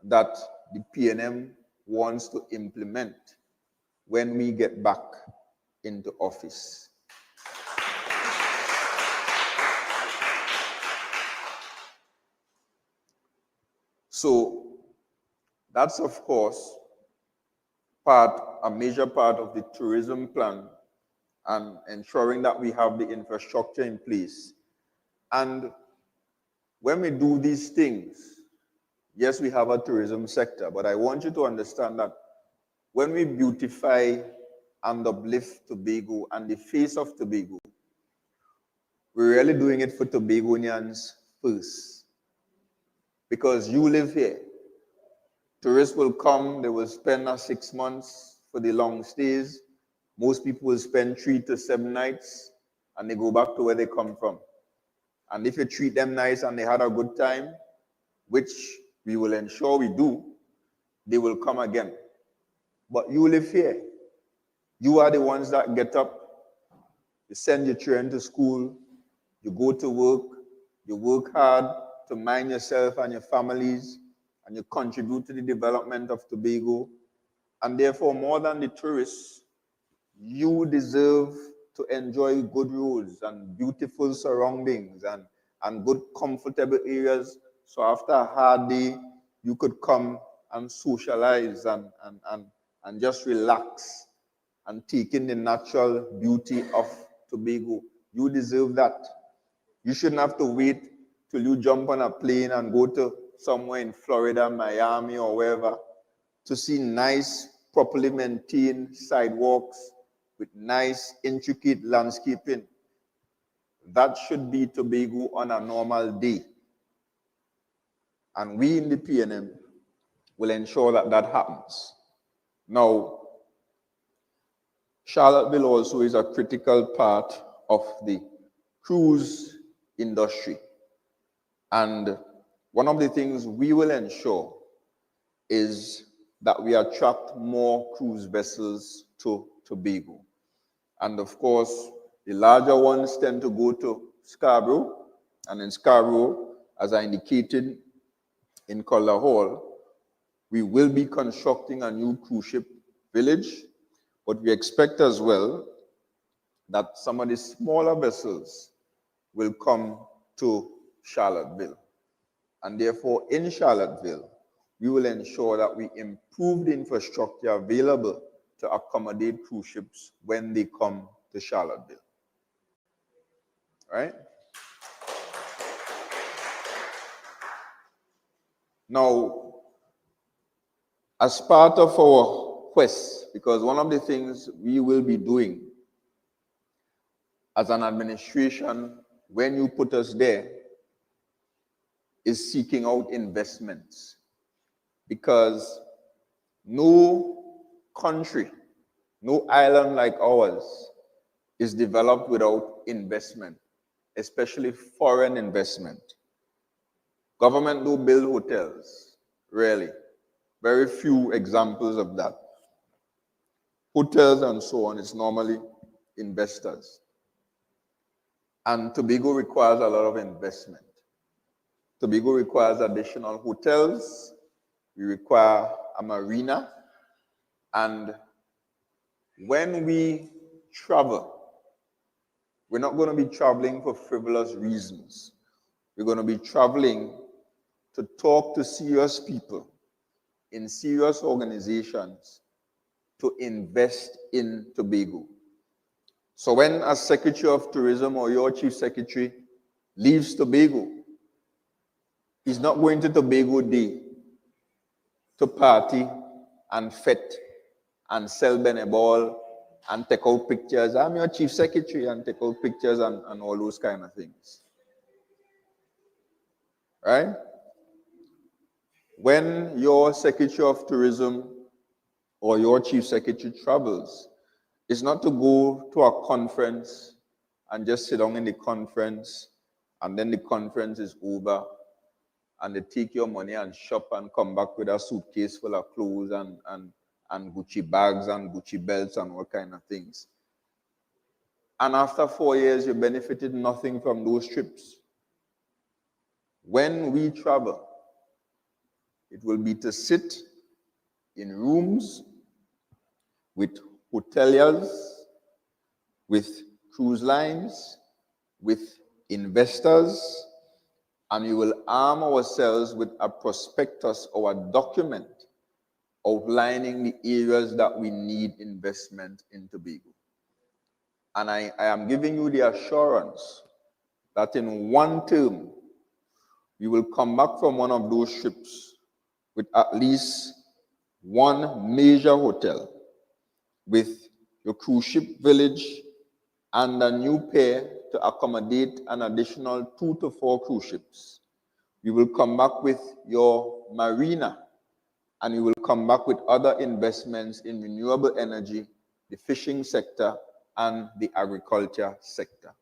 that the PNM wants to implement when we get back into office. So that's, of course, a major part of the tourism plan and ensuring that we have the infrastructure in place. And when we do these things, yes, we have a tourism sector, but I want you to understand that when we beautify and uplift Tobago and the face of Tobago, we're really doing it for Tobagonians first. Because you live here. Tourists will come, they will spend 6 months for the long stays. Most people will spend 3 to 7 nights and they go back to where they come from. And if you treat them nice and they had a good time, which we will ensure we do, they will come again. But you live here. You are the ones that get up, you send your children to school, you go to work, you work hard to mind yourself and your families, and you contribute to the development of Tobago. And therefore, more than the tourists, you deserve to enjoy good roads and beautiful surroundings and good, comfortable areas. So after a hard day, you could come and socialize and just relax and take in the natural beauty of Tobago. You deserve that. You shouldn't have to wait till you jump on a plane and go to somewhere in Florida, Miami, or wherever to see nice, properly maintained sidewalks with nice, intricate landscaping. That should be Tobago on a normal day. And we in the PNM will ensure that that happens. Now, Charlotteville also is a critical part of the cruise industry. And one of the things we will ensure is that we attract more cruise vessels to Tobago. And of course, the larger ones tend to go to Scarborough. And in Scarborough, as I indicated in Collar Hall, we will be constructing a new cruise ship village, but we expect as well that some of the smaller vessels will come to Charlotteville. And therefore, in Charlotteville, we will ensure that we improve the infrastructure available to accommodate cruise ships when they come to Charlotteville. Right? Now, as part of our quest, because one of the things we will be doing as an administration when you put us there is seeking out investments, because no country, no island like ours is developed without investment, especially foreign investment. Government do build hotels, really. Very few examples of that. Hotels and so on, it's normally investors. And Tobago requires a lot of investment. Tobago requires additional hotels. We require a marina. And when we travel, we're not going to be traveling for frivolous reasons. We're going to be traveling to talk to serious people in serious organizations to invest in Tobago. So when a Secretary of Tourism or your Chief Secretary leaves Tobago, he's not going to Tobago Day to party and fet and sell Beneball and take out pictures. I'm your Chief Secretary, and take out pictures and all those kind of things. Right? When your Secretary of Tourism or your Chief Secretary travels, it's not to go to a conference and just sit down in the conference and then the conference is over and they take your money and shop and come back with a suitcase full of clothes and Gucci bags and Gucci belts and all kind of things. And after 4 years, you benefited nothing from those trips. When we travel, it will be to sit in rooms with hoteliers, with cruise lines, with investors, and we will arm ourselves with a prospectus or a document outlining the areas that we need investment in Tobago. And I am giving you the assurance that in one term, we will come back from one of those trips with at least one major hotel, with your cruise ship village and a new pier to accommodate an additional 2 to 4 cruise ships. We will come back with your marina, and we will come back with other investments in renewable energy, the fishing sector, and the agriculture sector.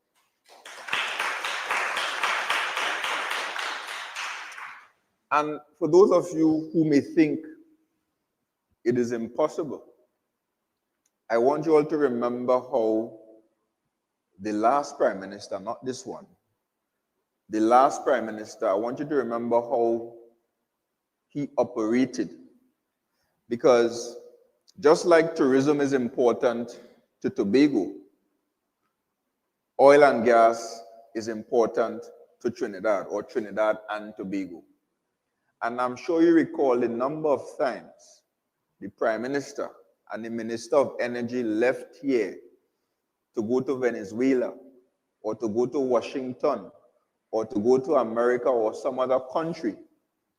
And for those of you who may think it is impossible, I want you all to remember how the last Prime Minister, not this one, the last Prime Minister, I want you to remember how he operated. Because just like tourism is important to Tobago, oil and gas is important to Trinidad, or Trinidad and Tobago. And I'm sure you recall the number of times the Prime Minister and the Minister of Energy left here to go to Venezuela, or to go to Washington, or to go to America or some other country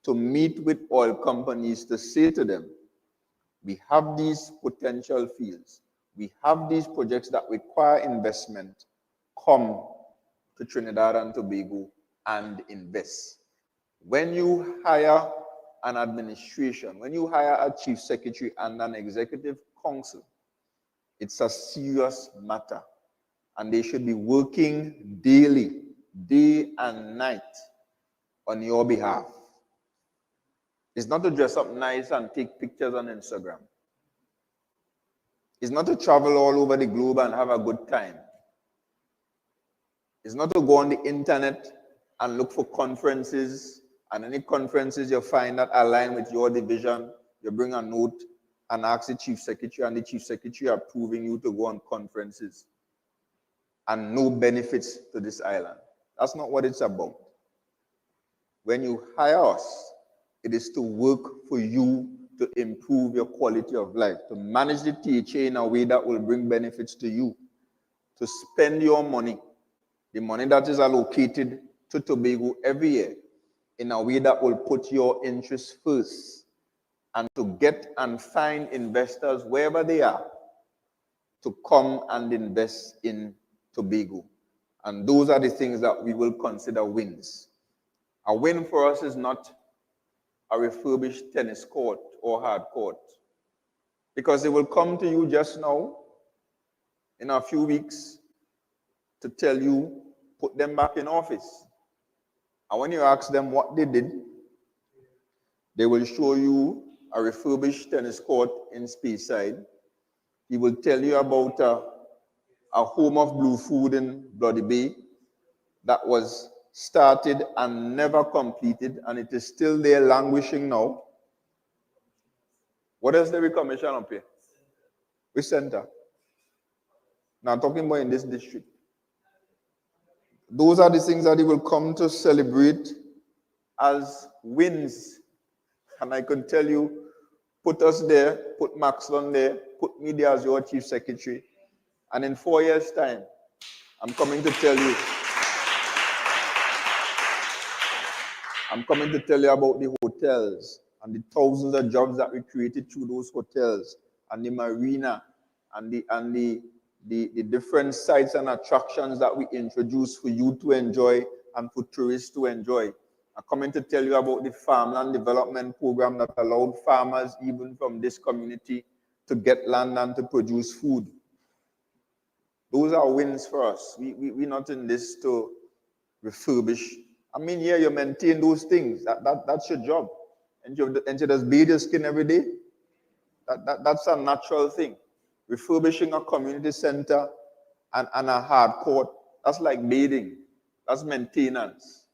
to meet with oil companies to say to them, we have these potential fields, we have these projects that require investment, come to Trinidad and Tobago and invest. When you hire an administration, when you hire a chief secretary and an executive council, it's a serious matter. And they should be working daily, day and night, on your behalf. It's not to dress up nice and take pictures on Instagram. It's not to travel all over the globe and have a good time. It's not to go on the internet and look for conferences, and any conferences you find that align with your division, you bring a note and ask the chief secretary, and the chief secretary approving you to go on conferences and no benefits to this island. That's not what it's about. When you hire us, it is to work for you to improve your quality of life, to manage the THA in a way that will bring benefits to you, to spend your money, the money that is allocated to Tobago every year, in a way that will put your interests first, and to get and find investors wherever they are to come and invest in Tobago. And those are the things that we will consider wins. A win for us is not a refurbished tennis court or hard court, because they will come to you just now in a few weeks to tell you, put them back in office. And when you ask them what they did, they will show you a refurbished tennis court in Speyside. He will tell you about a home of blue food in Bloody Bay that was started and never completed, and it is still there languishing now. What else did we commission up here? Which center? Now I'm talking about in this district. Those are the things that he will come to celebrate as wins. And I can tell you, put us there, put Maxlon there, put me there as your chief secretary. And in 4 years' time, I'm coming to tell you about the hotels and the thousands of jobs that we created through those hotels, and the marina, and the different sites and attractions that we introduced for you to enjoy and for tourists to enjoy. I'm coming to tell you about the farmland development program that allowed farmers, even from this community, to get land and to produce food. Those are wins for us. We're not in this to refurbish. I mean, yeah, you maintain those things. That's your job. And you just bathe your skin every day. That's a natural thing. Refurbishing a community center and a hard court, that's like bathing. That's maintenance.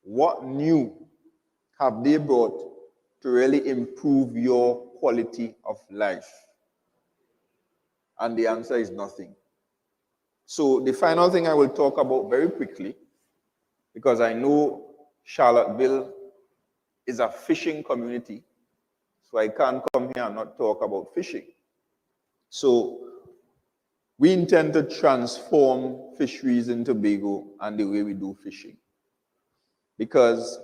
What new have they brought to really improve your quality of life? And the answer is nothing. So the final thing I will talk about very quickly, because I know Charlotteville is a fishing community, so I can't come here and not talk about fishing. So we intend to transform fisheries in Tobago and the way we do fishing. Because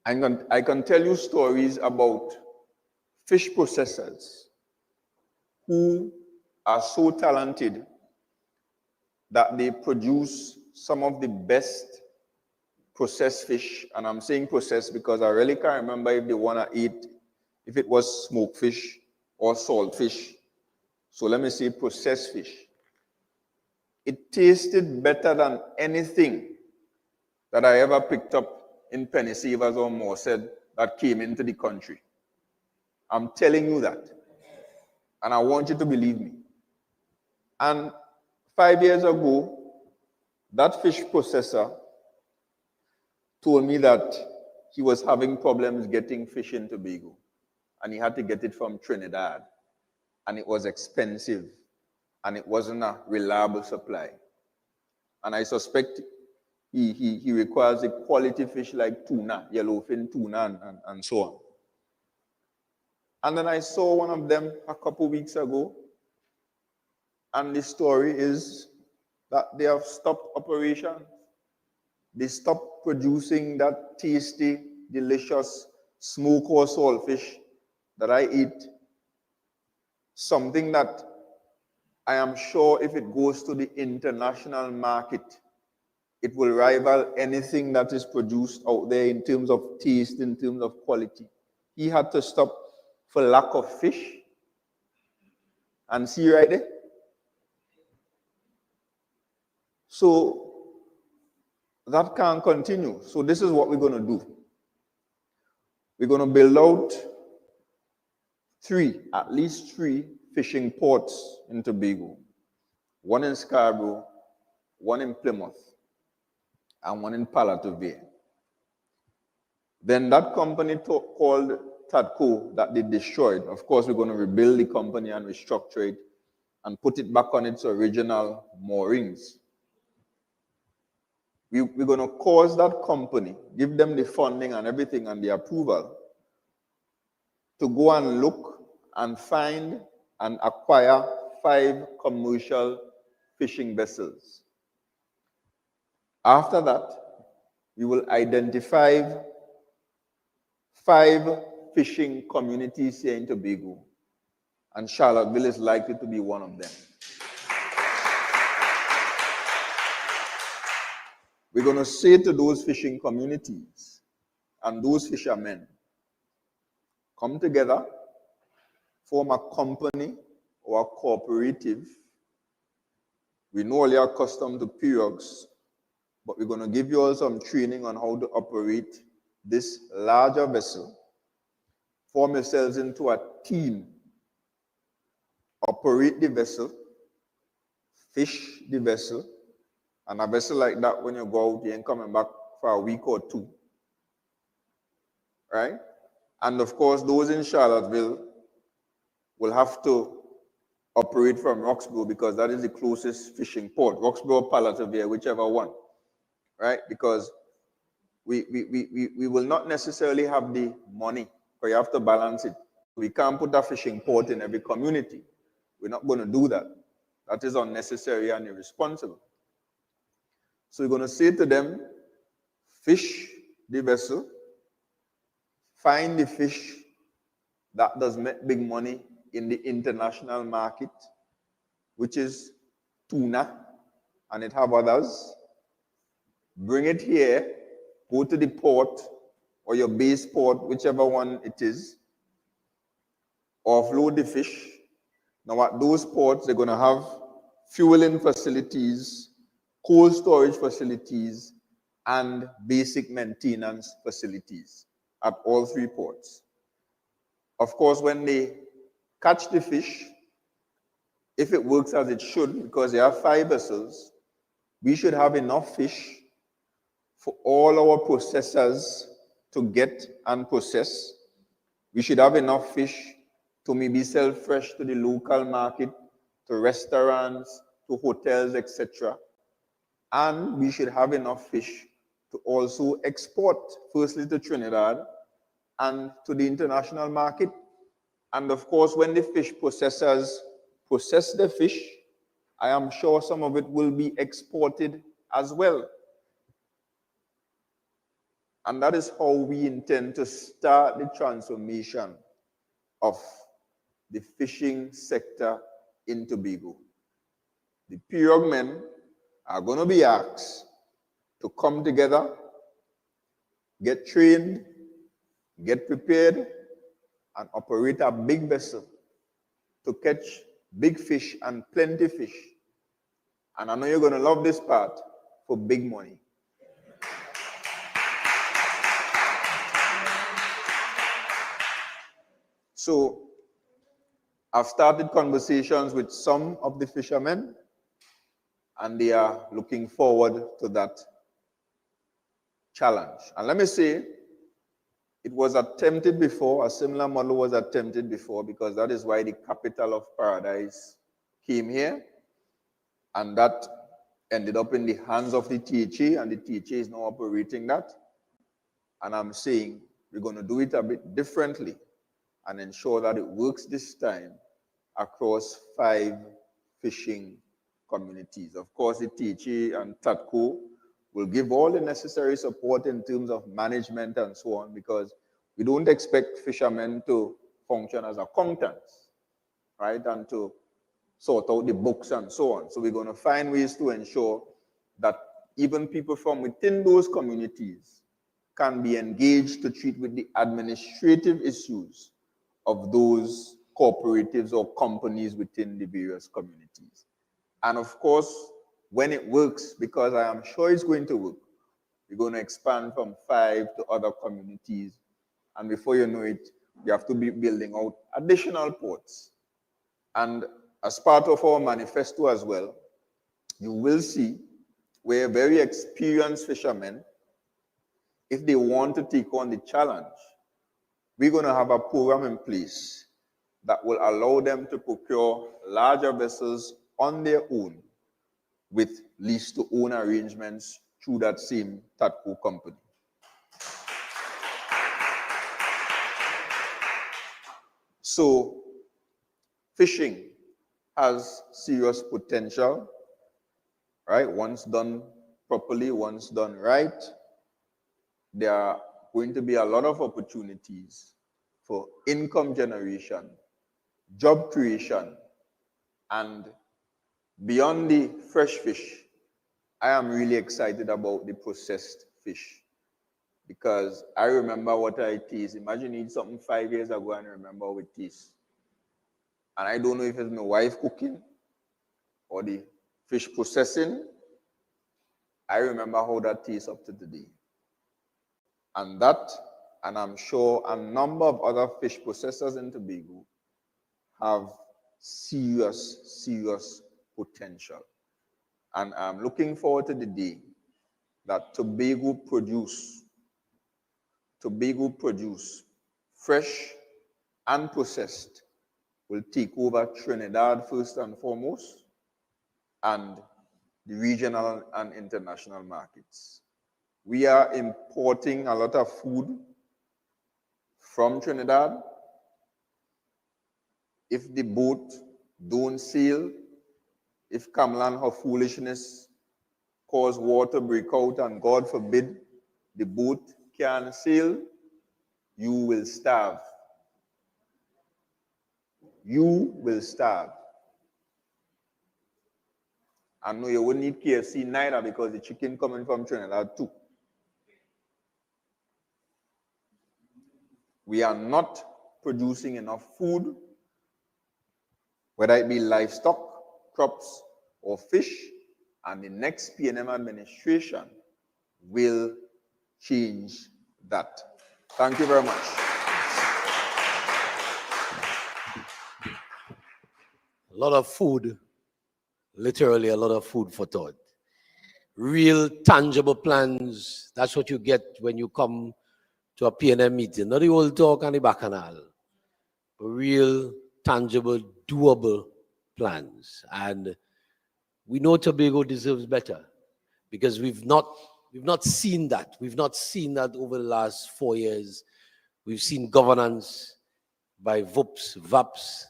I can tell you stories about fish processors who are so talented that they produce some of the best processed fish. And I'm saying processed because I really can't remember if they want to eat, if it was smoked fish or salt fish. So let me say processed fish. It tasted better than anything that I ever picked up in penny savers or morsed that came into the country. I'm telling you that. And I want you to believe me. And 5 years ago, that fish processor told me that he was having problems getting fish in Tobago. And he had to get it from Trinidad. And it was expensive. And it wasn't a reliable supply. And I suspect he requires a quality fish like tuna, yellowfin tuna, and so on. And then I saw one of them a couple weeks ago. And the story is that they have stopped operations. They stopped producing that tasty, delicious smoke or salt fish that I eat. Something that I am sure if it goes to the international market, it will rival anything that is produced out there in terms of taste, in terms of quality. He had to stop for lack of fish. And see right there? So that can't continue. So this is what we're going to do. We're going to build out at least three fishing ports in Tobago. One in Scarborough, one in Plymouth, and one in Charlotteville. Then that company called Tadco that they destroyed, of course, we're going to rebuild the company and restructure it and put it back on its original moorings. We're going to cause that company, give them the funding and everything and the approval to go and look and find and acquire 5 commercial fishing vessels. After that, we will identify 5 fishing communities here in Tobago, and Charlotteville is likely to be one of them. We're going to say to those fishing communities and those fishermen, come together, form a company or a cooperative. We know all you're accustomed to pirogues, but we're going to give you all some training on how to operate this larger vessel. Form yourselves into a team. Operate the vessel, fish the vessel, and a vessel like that, when you go out, you ain't coming back for a week or 2. Right? And of course, those in Charlotteville will have to operate from Roxborough, because that is the closest fishing port. Roxborough, Charlotteville, whichever one. Right? Because we will not necessarily have the money, but you have to balance it. We can't put a fishing port in every community. We're not going to do that. That is unnecessary and irresponsible. So we're going to say to them, fish the vessel, find the fish that does make big money in the international market, which is tuna, and it have others. Bring it here, go to the port or your base port, whichever one it is, offload the fish. Now at those ports, they're going to have fueling facilities, cold storage facilities, and basic maintenance facilities at all 3 ports. Of course, when they catch the fish, if it works as it should, because there are 5 vessels, we should have enough fish for all our processors to get and process. We should have enough fish to maybe sell fresh to the local market, to restaurants, to hotels, etc. And we should have enough fish to also export, firstly to Trinidad and to the international market. And of course, when the fish processors process the fish, I am sure some of it will be exported as well. And that is how we intend to start the transformation of the fishing sector in Tobago. The pirogue men are going to be asked to come together, get trained, get prepared, and operate a big vessel to catch big fish and plenty fish. And I know you're going to love this part, for big money. So I've started conversations with some of the fishermen, and they are looking forward to that challenge. And let me say, it was attempted before, a similar model was attempted before, because that is why the capital of paradise came here, and that ended up in the hands of the THA, and the THA is now operating that. And I'm saying we're going to do it a bit differently and ensure that it works this time across 5 fishing communities. Of course, the THA and TATCO will give all the necessary support in terms of management and so on, because we don't expect fishermen to function as accountants, right, and to sort out the books and so on. So we're going to find ways to ensure that even people from within those communities can be engaged to treat with the administrative issues of those cooperatives or companies within the various communities. And of course, when it works, because I am sure it's going to work, we're going to expand from 5 to other communities. And before you know it, we have to be building out additional ports. And as part of our manifesto as well, you will see where very experienced fishermen, if they want to take on the challenge, we're going to have a program in place that will allow them to procure larger vessels on their own with lease-to-own arrangements through that same TATCO company. So fishing has serious potential, right? Once done properly, once done right. there are going to be a lot of opportunities for income generation, job creation, and beyond the fresh fish, I am really excited about the processed fish because I remember what I taste. Imagine eating something 5 years ago and remember how it tastes. And I don't know if it's my wife cooking or the fish processing. I remember how that tastes up to today. And I'm sure a number of other fish processors in Tobago have serious, serious potential. And I'm looking forward to the day that Tobago produce fresh and processed will take over Trinidad first and foremost, and the regional and international markets. We are importing a lot of food from Trinidad. If the boat don't sail, if Kamlan, her foolishness, cause war to break out, and God forbid the boat can sail, you will starve. You will starve. And no, you wouldn't need KFC neither because the chicken coming from Trinidad too. We are not producing enough food, whether it be livestock, crops, or fish, and the next PNM administration will change that. Thank you very much. A lot of food, literally a lot of food for thought. Real tangible plans, that's what you get when you come to a PNM meeting. Not the old talk and the bacchanal, but real, tangible, doable plans. And we know Tobago deserves better because we've not seen that. We've not seen that over the last 4 years. We've seen governance by VUPs, VAPs,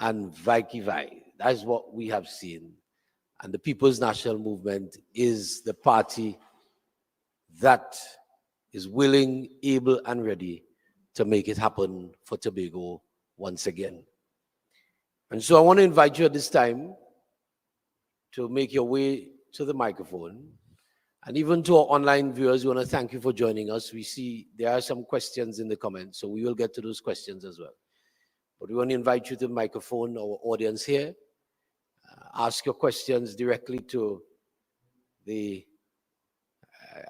and 𝐝𝐞𝐬𝐿. That's what we have seen. And the People's National Movement is the party that is willing, able, and ready to make it happen for Tobago once again. And so I want to invite you at this time to make your way to the microphone. And even to our online viewers, we want to thank you for joining us. We see there are some questions in the comments, so we will get to those questions as well. But we want to invite you to the microphone, our audience here. Ask your questions directly to the,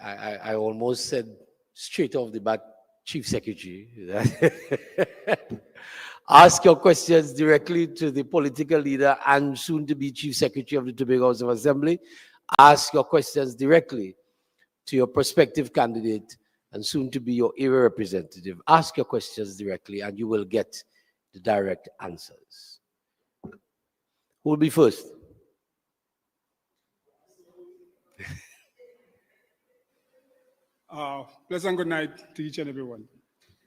I almost said straight off the bat, Chief Secretary. Ask your questions directly to the political leader and soon to be Chief Secretary of the Tobago House of Assembly. Ask your questions directly to your prospective candidate and soon to be your area representative. Ask your questions directly and you will get the direct answers. Who will be first? Pleasant good night to each and everyone.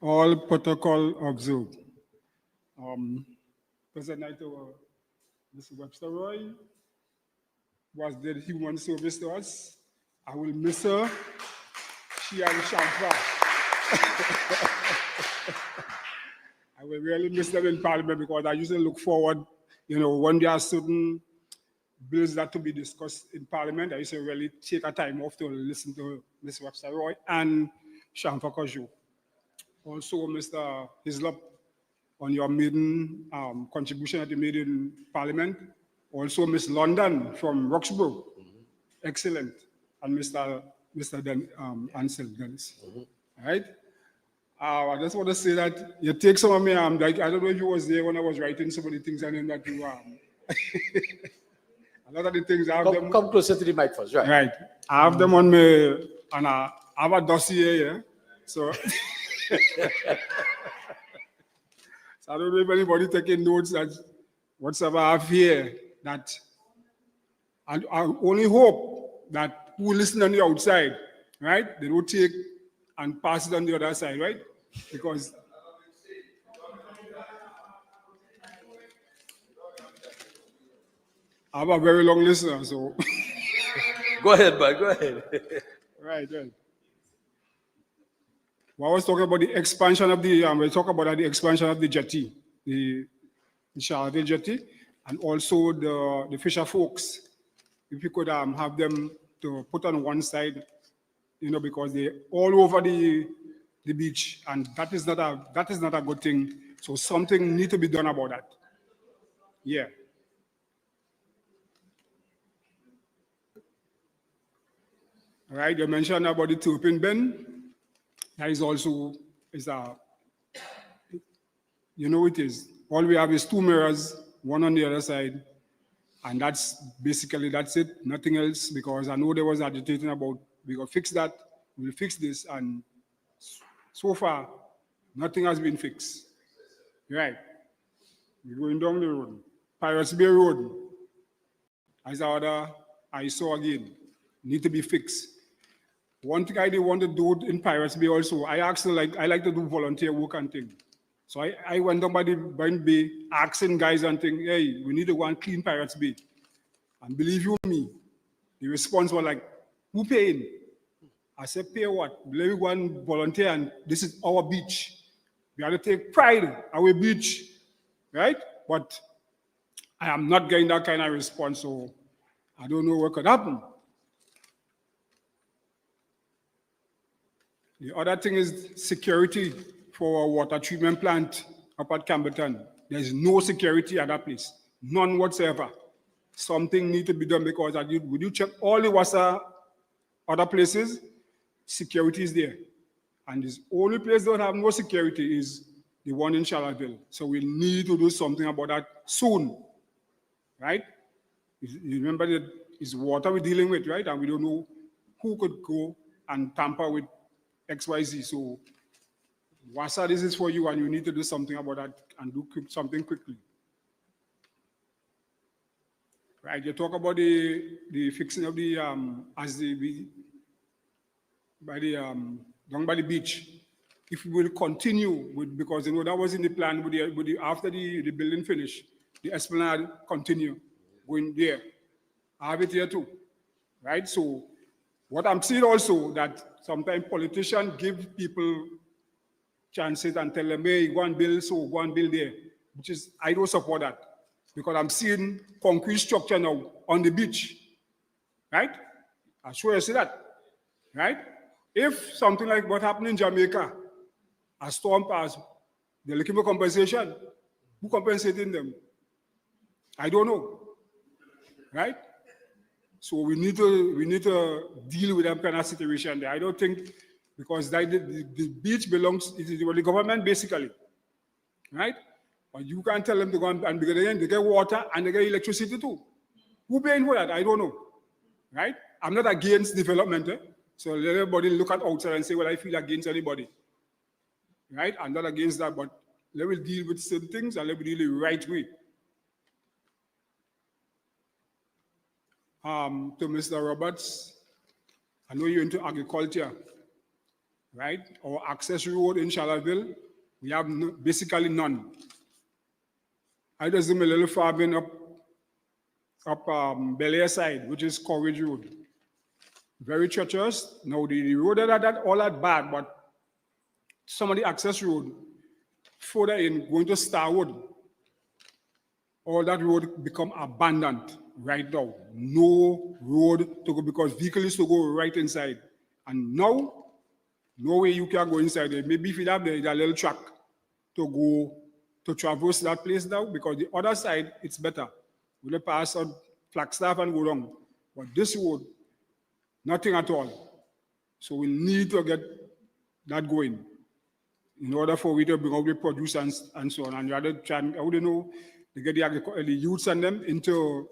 All protocol observed. Pleasant night to Mr. Webster Roy, was did human service to us. I will miss her. She and Shamfa. I will really miss them in Parliament because I usually look forward, when there are certain bills that to be discussed in Parliament, I used to really take a time off to listen to Mr. Webster Roy and Shamfa Kojo. Also, Mr. Hislop, on your maiden contribution that you made in Parliament. Also, Miss London from Roxborough, excellent. And Mr. Ansel Dennis. All right? I just want to say that you take some of me, like, I don't know if you was there when I was writing some of the things I know that you a lot of the things I have them. Come closer to the mic first, right? Right. I have them on me, and I have a dossier, yeah? So, so I don't know if anybody taking notes that whatever I have here, that I only hope that who listen on the outside, right? They don't take and pass it on the other side, right? Because I have a very long listener, so. Go ahead, bud, go ahead. Right. I was talking about the expansion of the, we talk about the expansion of the jetty, the Charlotteville jetty, and also the fisher folks. If you could have them to put on one side, you know, because they're all over the beach, and that is not a good thing. So something needs to be done about that. Yeah. All right, you mentioned about the Turpin Bend. That is also, you know it is. All we have is 2 mirrors, one on the other side. And that's basically, that's it, nothing else, because I know there was agitating about, we will fix that, we'll fix this, and so far, nothing has been fixed. Right. We're going down the road. Pirates Bay Road, as I saw again, need to be fixed. One thing I did want to do in Pirates Bay also, I like to do volunteer work and things. So I went down by the bay, asking guys and things, hey, we need to go and clean Pirates Bay. And believe you me, the response was like, who paying? I said, pay what? Let me go and volunteer, and this is our beach. We have to take pride in our beach, right? But I am not getting that kind of response, so I don't know what could happen. The other thing is security for our water treatment plant up at Campbellton. There's no security at that place, none whatsoever. Something needs to be done, because would you check all the water other places, security is there. And the only place that have no security is the one in Charlotteville. So we need to do something about that soon, right? You remember that it's water we're dealing with, right? And we don't know who could go and tamper with XYZ. So WASA, this is for you, and you need to do something about that and do something quickly. Right, you talk about the fixing of the down by the beach. If we will continue with, because you know that was in the plan after the building finish, the esplanade continue going there. I have it here too, right? So what I'm seeing also, that sometimes politicians give people chances and tell them, hey, go and build, so go and build there, which is, I don't support that, because I'm seeing concrete structure now on the beach, right? I'm sure you see that, right? If something like what happened in Jamaica, a storm passed, they're looking for compensation. Who compensating them? I don't know, right? So we need to deal with that kind of situation there. I don't think, because the beach belongs to the government basically, right? But you can't tell them to go and because they get water and they get electricity too. Who paying for that? I don't know, right? I'm not against development, so let everybody look at outside and say, well, I feel against anybody, right? I'm not against that, but let me deal with certain things and let me deal the right way. To Mr. Roberts, I know you're into agriculture, right? Our access road in Charlotteville, we have basically none. I just do a little farming up Bel Air side, which is Courage Road. Very treacherous. Now the road that all that bad, but some of the access road further in going to Starwood, all that road become abandoned right now. No road to go, because vehicles used to go right inside. And now, no way you can go inside there. Maybe if you have the little track to go to traverse that place now, because the other side, it's better. We'll pass on Flagstaff and go down. But this road, nothing at all. So we need to get that going in order for we to bring out the produce and so on. And the other time, I wouldn't know, to get the youths and them into,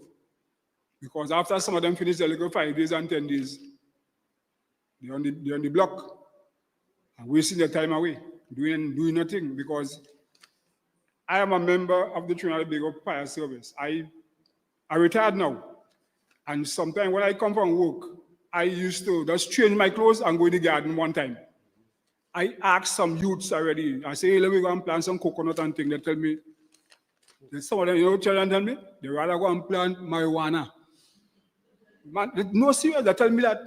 because after some of them finish their legal 5 days and 10 days, they're on the block and wasting their time away, doing nothing, because I am a member of the Trinidad and Tobago Fire Service. I retired now, and sometimes when I come from work, I used to just change my clothes and go in the garden one time. I asked some youths already. I say, hey, let me go and plant some coconut and things. They tell me, some of them, you know, children tell me, they rather go and plant marijuana. Man, no serious, they tell me that.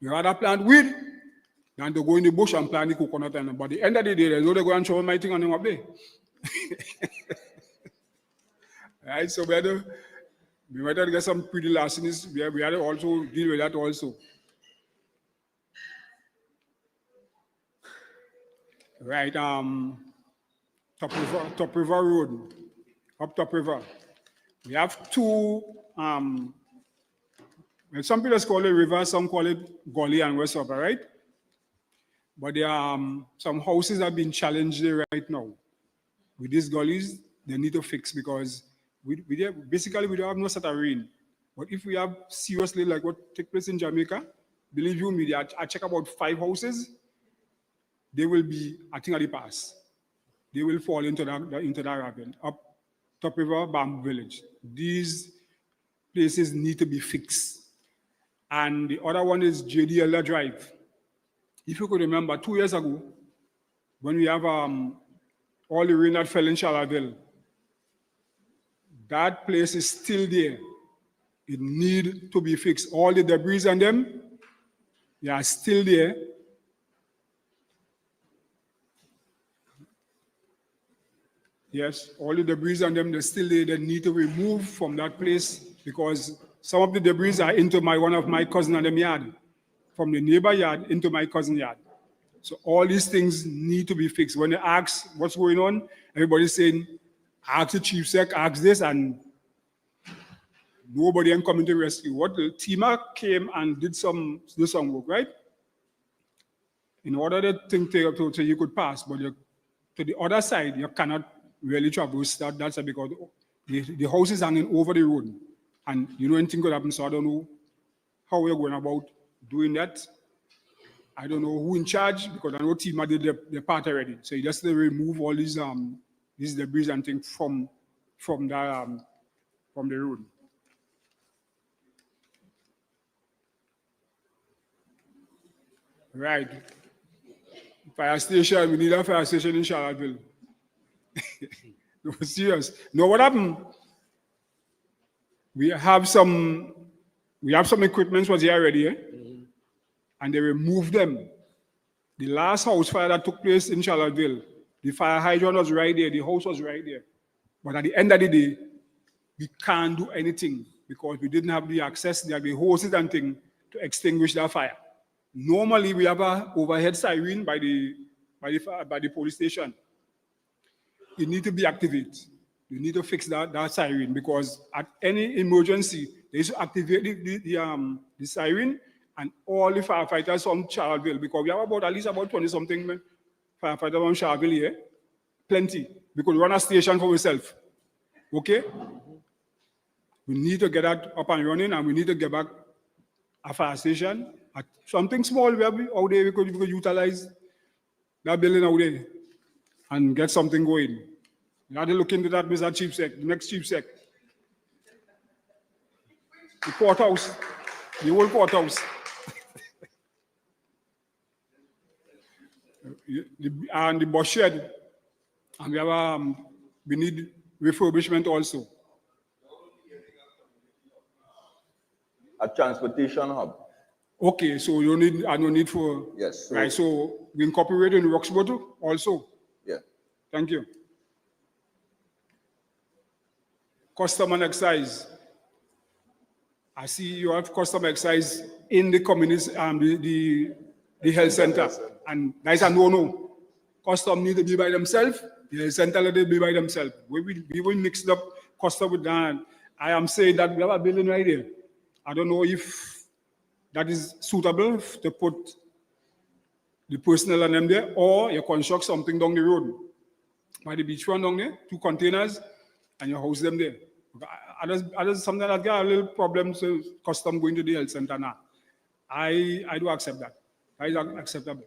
They rather plant weed than to go in the bush and plant the coconut. And by the end of the day, they know they go and show my thing on them up there. Right, so we had to get some pretty lessons. We had to also deal with that also. Right, Top River Road, up Top River. We have two, well, some people call it river, some call it gully and west upper, right? But there are some houses that have been challenged there right now. With these gullies, they need to fix because basically we don't have no sort of rain. But if we have seriously like what took place in Jamaica, believe you me, I check about 5 houses, they will be, I think, at the pass. They will fall into that ravine, up Top River, Bamboo Village. These places need to be fixed. And the other one is J.D. Elder Drive. If you could remember, 2 years ago, when we have all the rain that fell in Charlotteville, that place is still there. It needs to be fixed. All the debris on them, they are still there. Yes, all the debris on them, they're still there. They need to remove from that place because some of the debris are into one of my cousin and them yard, from the neighbor yard into my cousin yard. So all these things need to be fixed. When they ask what's going on, everybody's saying, ask the chief sec, ask this, and nobody ain't coming to rescue. What the TEMA came and did some work, right? In order that thing so you could pass, but to the other side, you cannot really traverse that. That's because the house is hanging over the road. And you know anything could happen, so I don't know how we're going about doing that. I don't know who in charge, because I know TEMA did their part already. So you just remove all these debris and things from the road. Right. Fire station, we need a fire station in Charlotteville. No, serious. No, what happened? We have some equipment was here already, and they removed them. The last house fire that took place in Charlotteville, the fire hydrant was right there, the house was right there. But at the end of the day, we can't do anything because we didn't have the access, the hoses and thing to extinguish that fire. Normally, we have an overhead siren by the police station. It needs to be activated. You need to fix that siren because at any emergency, they used to activate the siren and all the firefighters from Charlotteville, because we have at least about 20-something firefighters from Charlotteville here. Plenty. We could run a station for ourselves. Okay? We need to get that up and running, and we need to get back a fire station. At something small where out there we could utilize that building out there and get something going. You have to look into that, Mr. Chief Sec, the next Chief Sec. The courthouse, the whole courthouse. And the bus shed. And we have we need refurbishment also. A transportation hub. Okay, so you need no need for Yes. So, right. So we incorporate in Roxborough also. yeah. Thank you. Custom and excise. I see you have custom excise in the community, the health center, and that's a no-no. Custom need to be by themselves. The health center need to be by themselves. We will mix up custom with that. I am saying that we have a building right here. I don't know if that is suitable to put the personnel on them there, or you construct something down the road by the beachfront down there, 2 containers, and you house them there. Others something that got a little problem, so custom going to the health center now. I do accept that. That is acceptable.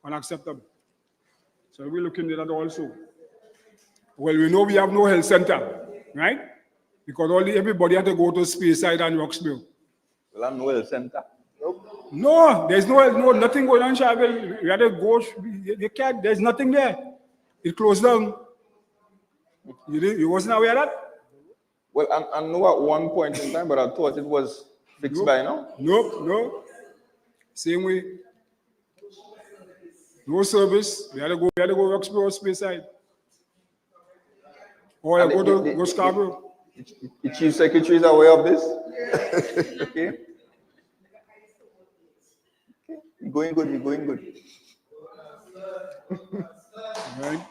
Unacceptable. So we look into that also. Well, we know we have no health center, right? Because everybody had to go to Speyside and Roxborough. Well, I'm no health center. Nope. No, there's nothing going on in Charlotteville. We had to go, you can't, there's nothing there. It closed down. You wasn't aware of that? Well, I know at one point in time, but I thought it was fixed by now. Nope. Same way. No service. We had to go Roxborough Space side. Or And go to Scarborough. The chief secretary is aware of this? Okay. Okay. We're going good, we're going good. Right?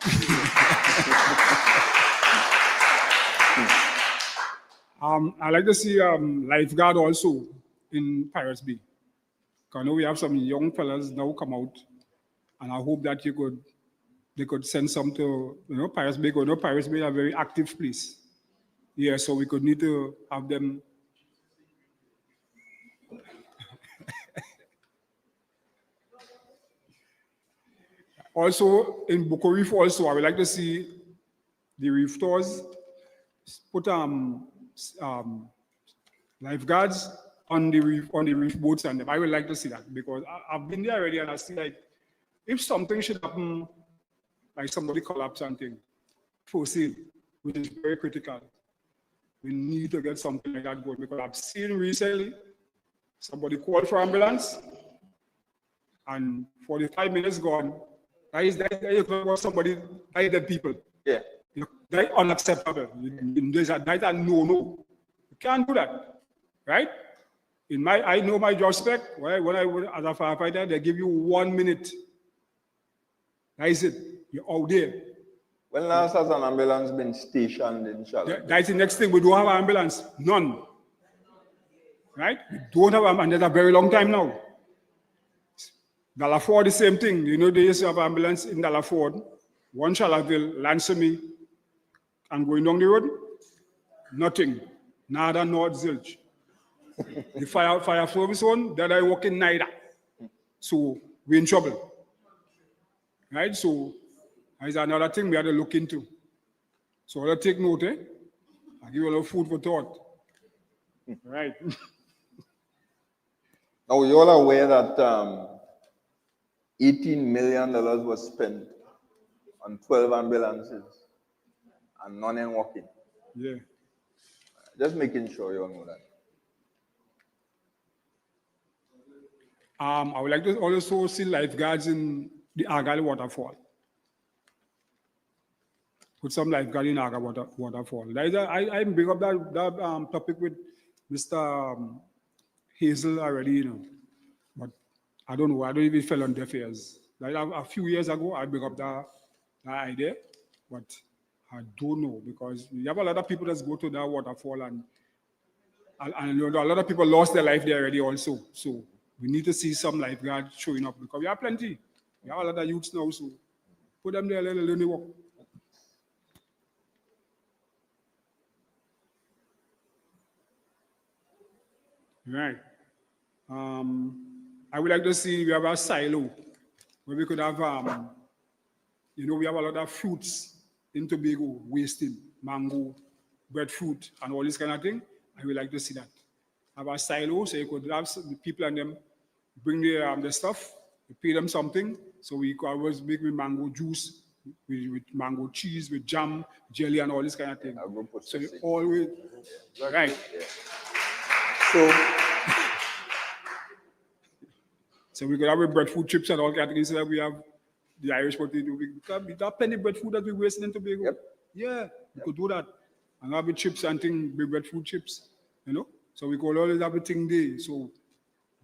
I like to see lifeguard also in Pirates Bay. Because I know we have some young fellas now come out, and I hope that they could send some to Pirates Bay. Because Pirates Bay is a very active place. Yeah, so we could need to have them. Also in Buko Reef, also I would like to see the reef tours put lifeguards on the reef boats, and I would like to see that because I've been there already, and I see like if something should happen, like somebody collapse something, first aid, which is very critical. We need to get something like that going because I've seen recently somebody called for ambulance, and 45 minutes gone. That was somebody died, dead people. Yeah. That's unacceptable. That's a no. You can't do that, right? I know my job spec. When I was as a firefighter, they give you 1 minute. That is it. You're out there. When last has an ambulance been stationed in Charlotte? That's the next thing. We don't have an ambulance. None. Right? We don't have an ambulance. That's a very long time now. Dallaford, the same thing. They used to have an ambulance in Dallaford, one Charlotteville, Lansome, and going down the road, nothing. Nada, North, Zilch. The fire service one, that I work in neither. So we're in trouble. Right? So that's another thing we have to look into. So I'll take note, eh? I'll give you a little food for thought. Right. Now, you're all aware that $18 million was spent on 12 ambulances and none ain't working. Yeah. Just making sure you all know that. I would like to also see lifeguards in the Argyle waterfall. Put some lifeguard in Argyle waterfall. I bring up that topic with Mr. Hazel already, but I don't know. I don't even fell on deaf ears. Like a few years ago, I bring up that idea, but I don't know because we have a lot of people that go to that waterfall and a lot of people lost their life there already also. So we need to see some lifeguards showing up because we have plenty. We have a lot of youths now, so put them there, let them work. Right. I would like to see we have a silo where we could have, we have a lot of fruits in Tobago wasting, mango, breadfruit, and all this kind of thing. I would like to see that. Have a silo so you could have the people and them bring the stuff, you pay them something, so we could always make with mango juice, with mango cheese, with jam, jelly, and all this kind of thing. So you always, right. So we could have breadfruit chips and all categories. So that we have the Irish potato. We have plenty of breadfruit that we wasting in Tobago. Yep. Yeah, we could do that. And have the chips and things, breadfruit chips, So we could always have a thing there. So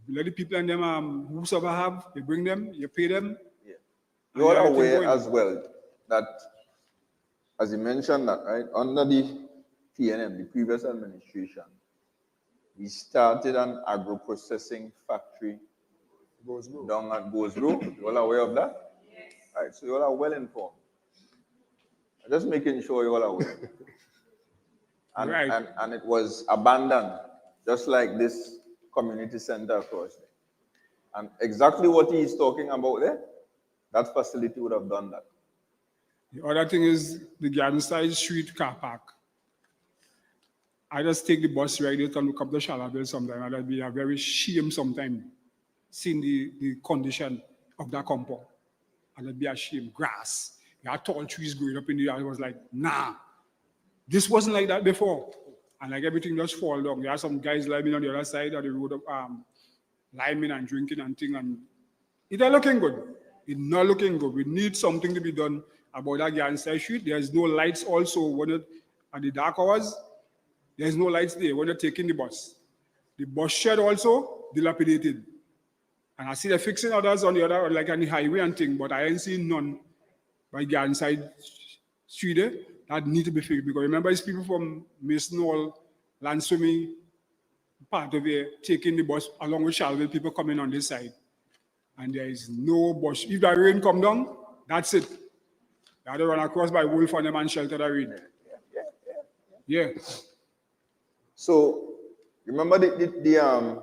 let the people and them whosoever have, you bring them, you pay them. Yeah. You're aware as well that, as you mentioned that, right, under the PNM, the previous administration, we started an agro-processing factory down at Boseborough. You all aware of that? Yes. All right, so you all are well informed. I'm just making sure you all are aware. And, right. and it was abandoned, just like this community center across there. And exactly what he is talking about there, that facility would have done that. The other thing is the Garden Side Street car park. I just take the bus right there and look up the Charlotteville sometime, and that'd be a very shame sometime seeing the condition of that compound. And that'd be a shame. Grass, there are tall trees growing up in the yard. I was like, nah, this wasn't like that before. And like everything just fall down. There are some guys living on the other side of the road of liming and drinking and thing, and it ain't looking good. It's not looking good. We need something to be done about that Ganside Street. There's no lights also when it, at the dark hours. There's no lights there when you're taking the bus. The bus shed also dilapidated. And I see they're fixing others on the other, like on the highway and thing, but I ain't seen none by Ganside Street there that need to be fixed. Because remember, it's people from Mason Hall, Lansumi, part of it, taking the bus along with Charlotteville, people coming on this side. And there is no bus. If the rain come down, that's it. They have to run across by Wolf on them and shelter the rain. Yeah. So, remember the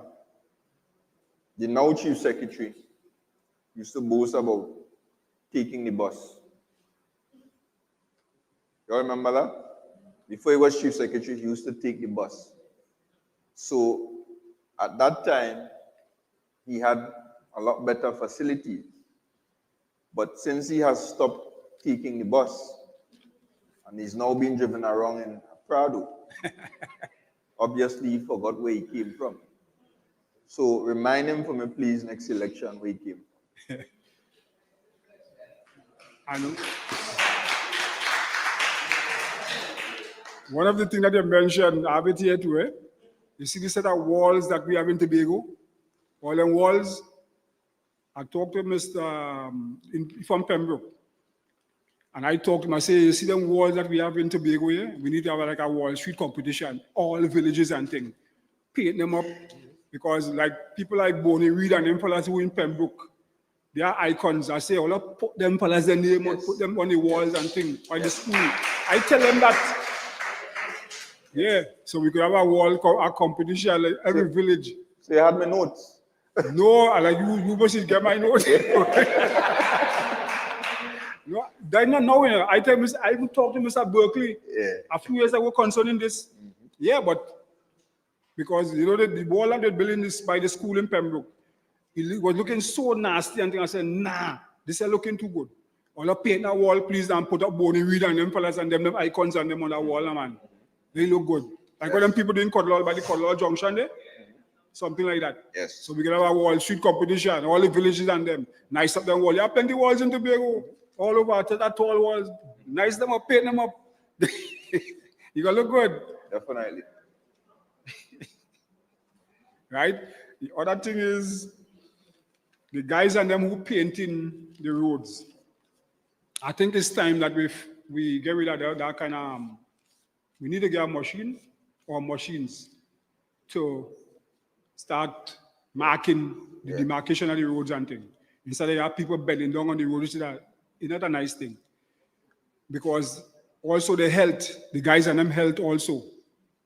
now Chief Secretary used to boast about taking the bus. You all remember that? Before he was Chief Secretary, he used to take the bus. So, at that time, he had a lot better facilities. But since he has stopped taking the bus, and he's now being driven around in Prado, obviously he forgot where he came from. So remind him for me, please, next election where he came. I know. One of the things that you mentioned, I have it here too, you see the set of walls that we have in Tobago? All them walls. I talked to Mr. From Pembroke. And I talked to him, I say, you see them walls that we have in Tobago here? We need to have like a Wall Street competition, all villages and things. Paint them up. Because like people like Bonnie Reed and them fellas who in Pembroke, they are icons. I say, oh, put them fellas their name, put them on the walls and things, by the school. I tell them that. Yeah, so we could have a competition like every village. So you had my notes? No, like you must get my notes. No, they're not knowing. I even talked to Mr. Berkeley a few years ago concerning this. Yeah, but because you know the wall that they're building is by the school in Pembroke. It was looking so nasty and I said, nah, this is looking too good. All paint that wall, please, and put up Bonnie Reed and them fellas and them icons and them on that wall, man. They look good. Like what them people doing Codlall by the Codlall Junction there. Something like that. Yes. So we can have a Wall Street competition, all the villages and them. Nice up them wall. You have plenty walls in Tobago. All over, that tall walls. Nice them up, paint them up. You gonna look good. Definitely. Right? The other thing is the guys and them who painting the roads. I think it's time that we get rid of that kind of we need to get a machine or machines to start marking the demarcation of the roads and things. Instead of have people bending down on the roads, it's not a nice thing. Because also the health, the guys and them health also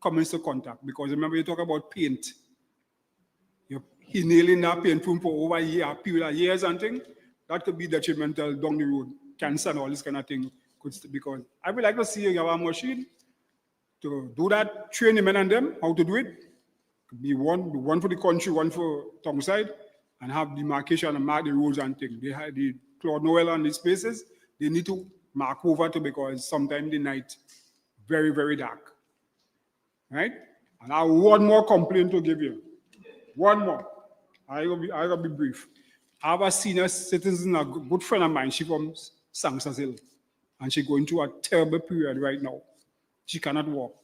come into contact. Because remember you talk about paint. You're inhaling that paint from for over a year, period of years and things. That could be detrimental down the road. Cancer and all this kind of thing. Because I would like to see you have a machine to do that, train the men and them how to do it. Be one for the country, one for Tongside, and have demarcation and mark the roads and things. They have the Claude Noel on these spaces. They need to mark over to because sometimes the night very, very dark. Right? And I have one more complaint to give you. One more. I gotta be brief. I have a senior citizen, a good friend of mine. She from 𝐸𝐶𝐸, and she's going through a terrible period right now. She cannot walk.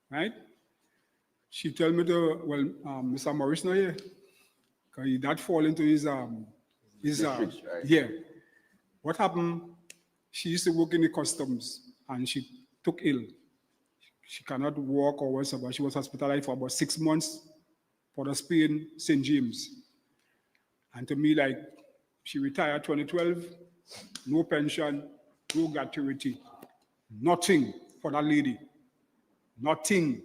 Right? She tell me to, well, Mr. Morris not here. Because he that fall into his right. Yeah. What happened? She used to work in the customs and she took ill. She cannot walk or whatever. She was hospitalized for about 6 months for the Spain, St. James. And to me, like, she retired 2012, no pension, no gratuity, nothing for that lady. Nothing.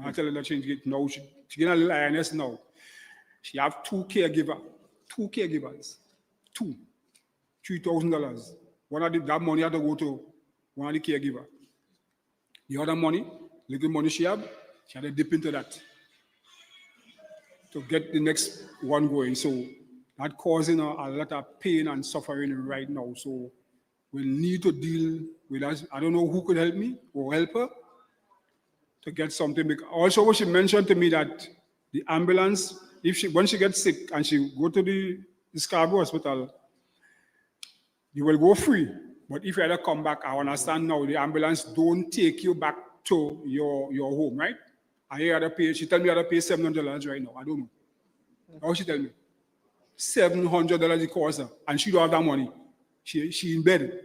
I tell her that she get now. She get a little INS now. She have two caregivers. $3,000. One of that money had to go to one of the caregiver. The other money, little money she had to dip into that to get the next one going. So that causing her a lot of pain and suffering right now. So we need to deal with that. I don't know who could help me or help her to get something. Also, what she mentioned to me that the ambulance, when she gets sick and she go to the Scarborough Hospital, you will go free. But if you ever come back, I understand now the ambulance don't take you back to your home, right? I hear her pay. She tell me I pay $700 right now. I don't know. How she tell me? $700 it costs her, and she don't have that money. She in bed.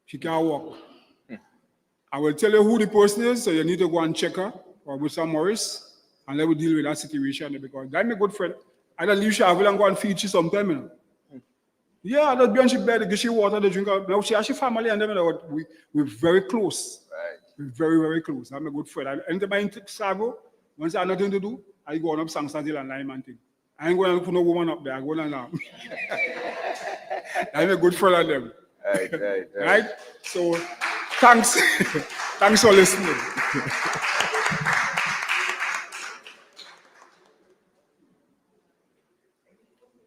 She can't walk. I will tell you who the person is, so you need to go and check her or with Mr. Morris, and let me deal with that situation because I'm a good friend. I don't leave Charlotteville and go and feed you sometime. You know? Yeah, I don't be on she bed, give she water, to drink. Now she has she family and them, you know, we're very close. Right. We're very, very close. I'm a good friend. Anytime I enter Tobago, once I have nothing to do, I go on up Sangstantil and Lime and thing. I ain't going to put no woman up there. I go on now. I'm a good friend of them. Right? So, thanks. Thanks for listening.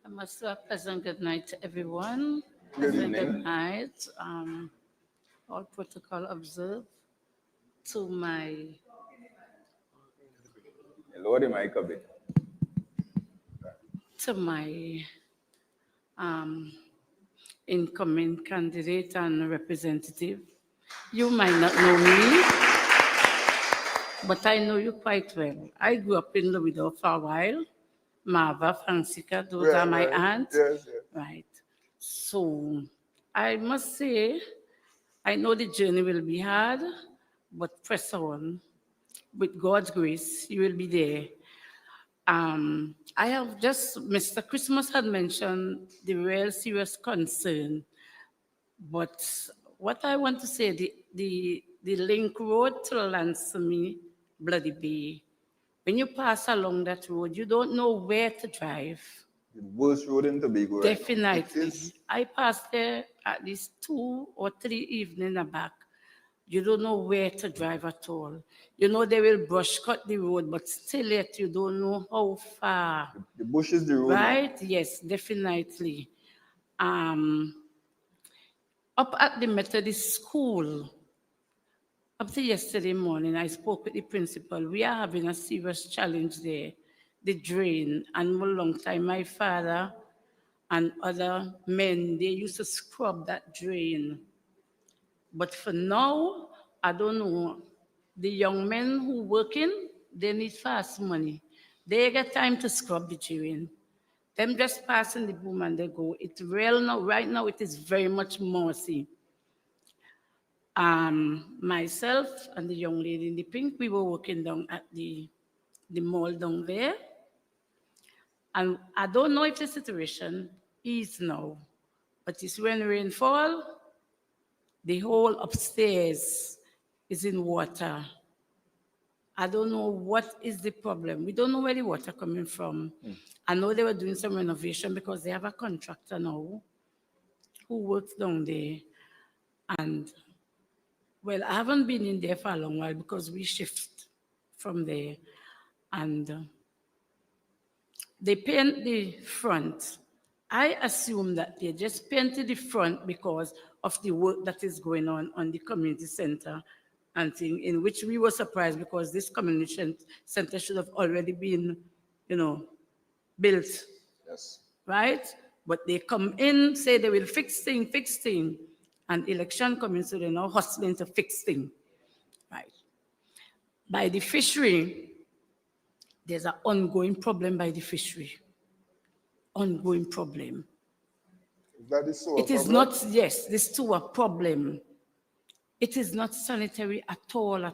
I must have a pleasant good night to everyone. Good Pleasant evening. Good night. All protocol observed. To my Lower the mic a bit. incoming candidate and representative. You might not know me, but I know you quite well. I grew up in Louisville for a while. Marva, Francisca, those are my aunts. Yes, yes. Right. So I must say, I know the journey will be hard, but press on. With God's grace, you will be there. I have just, Mr. Christmas had mentioned the real serious concern, but what I want to say, the link road to Lansome, Bloody Bay, when you pass along that road, you don't know where to drive. The worst road in Tobago. Right? Definitely. I passed there at least 2 or 3 evenings back. You don't know where to drive at all. You know they will brush cut the road, but still yet you don't know how far. The bush is the road. Right? Yes, definitely. Up at the Methodist school, up to yesterday morning, I spoke with the principal. We are having a serious challenge there. The drain, and for a long time, my father and other men, they used to scrub that drain. But for now, I don't know. The young men who working, they need fast money. They get time to scrub the drain. Them just passing the boom and they go. It's real now. Right now, it is very much mossy. Myself and the young lady in the pink, we were working down at the mall down there. And I don't know if the situation is now, but it's when rain fall, the whole upstairs is in water. I don't know what is the problem. We don't know where the water coming from. I know they were doing some renovation because they have a contractor now who works down there. And, well, I haven't been in there for a long while because we shift from there. And they paint the front. I assume that they just painted the front because of the work that is going on the community center and thing, in which we were surprised because this community center should have already been, built. Yes. Right? But they come in, say they will fix thing, and election coming, so they're now hustling to fix thing. Right? By the fishery, there's an ongoing problem by the fishery. Ongoing problem. That is so. It is not, yes, this too a problem. It is not sanitary at all. I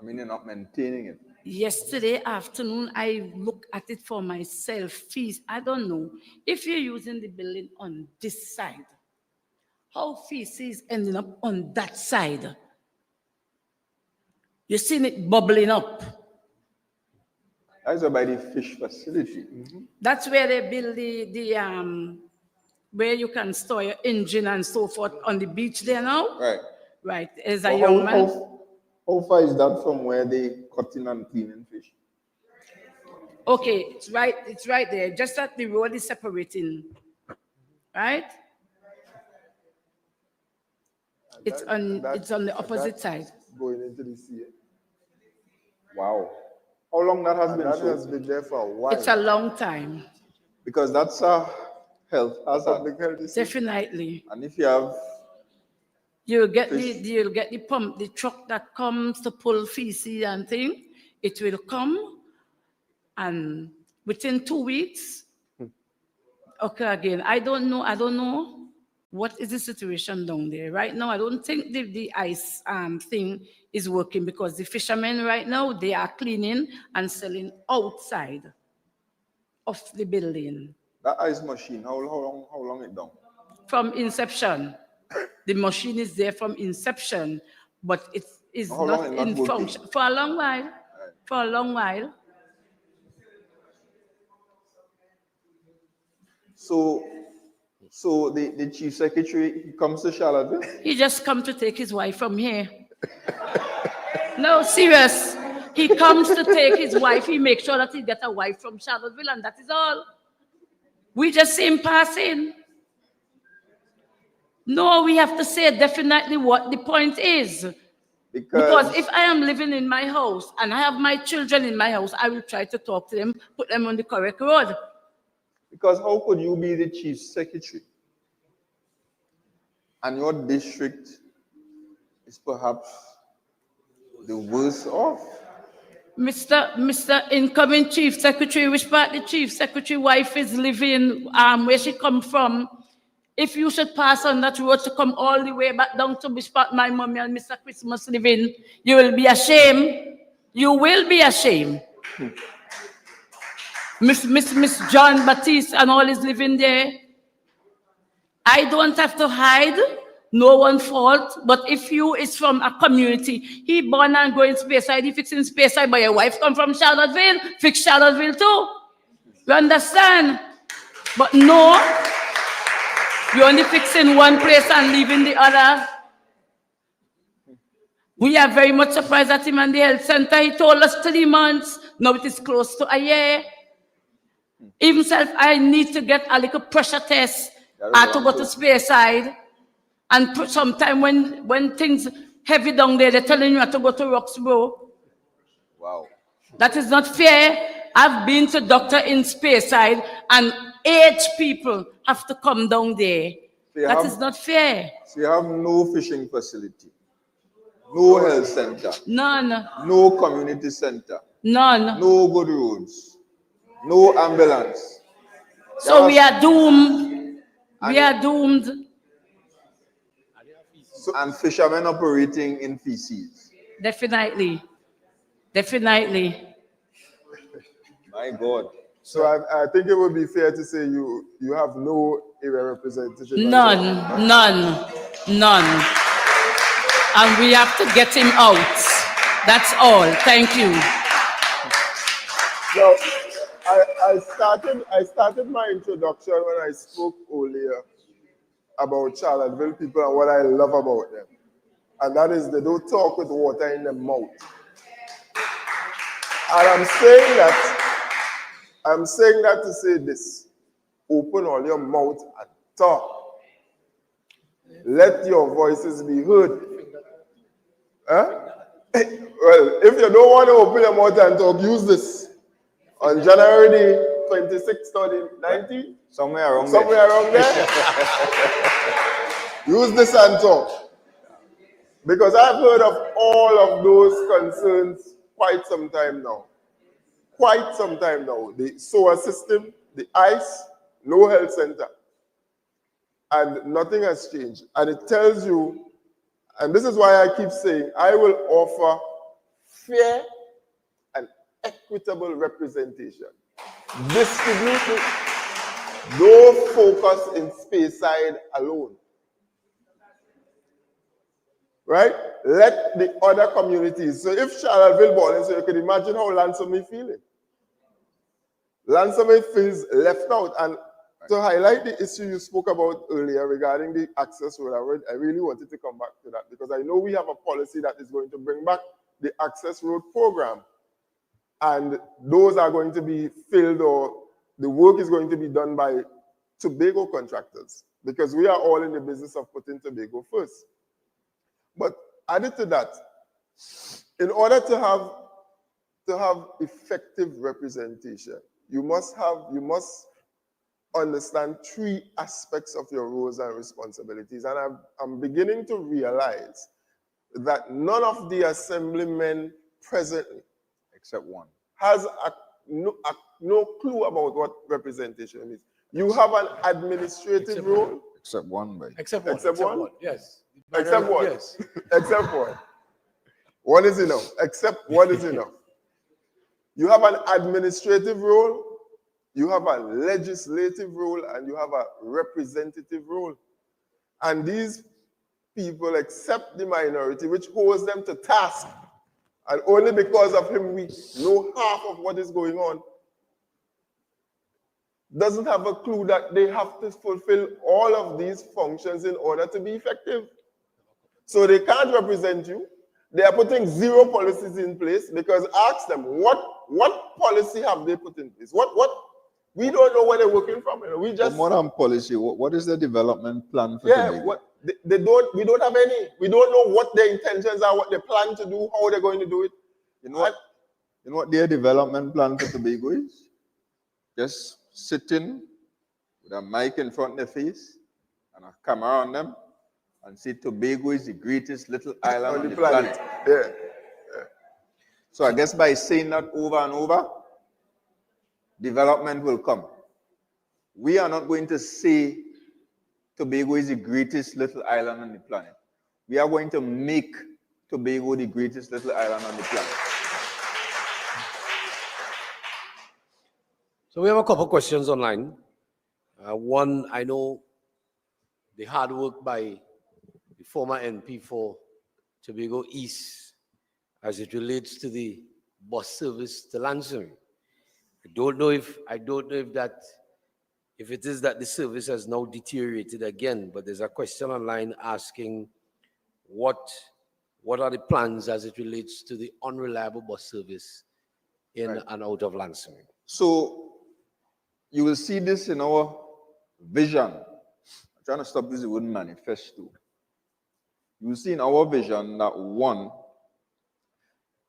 mean, you're not maintaining it. Yesterday afternoon, I looked at it for myself. Fees, I don't know. If you're using the building on this side, how feces ending up on that side? You've seen it bubbling up. That's by the fish facility. That's where they build the where you can store your engine and so forth on the beach there now. Right. Right. As a young man. How far is that from where they cutting and cleaning fish? Okay, it's right there. Just that the road is separating. Right? It's on the opposite side. Going into the sea. Wow. How long that has been? That has been there for a while. It's a long time. Because that's health hazard. Public health issue. Definitely. And if you have, You'll get Fish. you'll get the pump, the truck that comes to pull feces and thing. It will come, and within 2 weeks, okay, again. I don't know what is the situation down there right now. I don't think the ice thing is working, because the fishermen right now, they are cleaning and selling outside of the building. that ice machine, how long it down? From inception. The machine is there from inception, but it is How long not it not in working? function for a long while. For a long while. So the chief secretary, he comes to Charlotteville. He just come to take his wife from here. No, serious. He comes to take his wife. He makes sure that he gets a wife from Charlotteville, and that is all. We just see him passing. No, we have to say definitely what the point is. Because if I am living in my house and I have my children in my house, I will try to talk to them, put them on the correct road. Because how could you be the chief secretary and your district is perhaps the worst off? Mr. Incoming Chief Secretary, which part the Chief Secretary wife is living, where she come from? If you should pass on that road to come all the way back down to which part my mommy and Mr. Christmas live in, you will be ashamed. You will be ashamed. Miss John Baptiste and all is living there. I don't have to hide, no one fault, but if you is from a community, he born and grow in Speyside, he fix in Speyside, but your wife come from Charlotteville, fix Charlotteville too. You understand? But no, you only fixing one place and leaving the other. We are very much surprised at him and the health center. He told us 3 months, now it is close to a year. Even self, I need to get a little pressure test. I have to go to Speyside. And sometime when things heavy down there, they're telling you have to go to Roxborough. Wow. That is not fair. I've been to doctor in Speyside, and aged people have to come down there. That is not fair. So you have no fishing facility, no health center, None. no community center, None. no good roads, no ambulance. So we are doomed. We are doomed. And fishermen operating in feces. Definitely. Definitely. My God. So I think it would be fair to say you have no area representation. None. And we have to get him out. That's all. Thank you. So I started my introduction when I spoke earlier about Charlotteville people and what I love about them. And that is they don't talk with water in their mouth. And I'm saying that to say this. Open all your mouth and talk. Let your voices be heard. Huh? Well, if you don't want to open your mouth and talk, use this. On January 26th, 2019, Somewhere around there. Use this and talk. Because I've heard of all of those concerns quite some time now. The sewer system, the ice, no health center. And nothing has changed. And it tells you, and this is why I keep saying, I will offer fair and equitable representation. Distribute. Don't focus in Speyside alone. Right? Let the other communities. So if Charlotteville Bowling, so you can imagine how Lansom is feeling. Lansom feels left out. And to highlight the issue you spoke about earlier regarding the access road, I really wanted to come back to that because I know we have a policy that is going to bring back the access road program. And those are going to be filled, or the work is going to be done by Tobago contractors because we are all in the business of putting Tobago first. But added to that, in order to have effective representation, you must understand three aspects of your roles and responsibilities. And I'm beginning to realize that none of the assemblymen presently, Except one. has no clue about what representation is. You have an administrative role. Except one, boy. Except one. Except one? Yes. Except one. Yes. Except one. One is enough. Except one is enough. You have an administrative role, you have a legislative role, and you have a representative role. And these people accept the minority, which holds them to task. And only because of him, we know half of what is going on. Doesn't have a clue that they have to fulfill all of these functions in order to be effective. So they can't represent you. They are putting zero policies in place because ask them, what policy have they put in place? We don't know where they're working from. You know, we just More than policy, what is the development plan for Tobago? we don't have any. We don't know what their intentions are, what they plan to do, how they're going to do it. You know what their development plan for Tobago is? Just sitting with a mic in front of their face and a camera on them and say Tobago is the greatest little island on the planet. Yeah. So I guess by saying that over and over, development will come. We are not going to say Tobago is the greatest little island on the planet. We are going to make Tobago the greatest little island on the planet. So we have a couple questions online. One, I know the hard work by the former NP for Tobago East as it relates to the bus service to Lansing. I don't know if it is that the service has now deteriorated again, but there's a question online asking what are the plans as it relates to the unreliable bus service in and out of Lansing. So you will see this in our vision. I'm trying to stop using the word manifesto. You will see in our vision that one,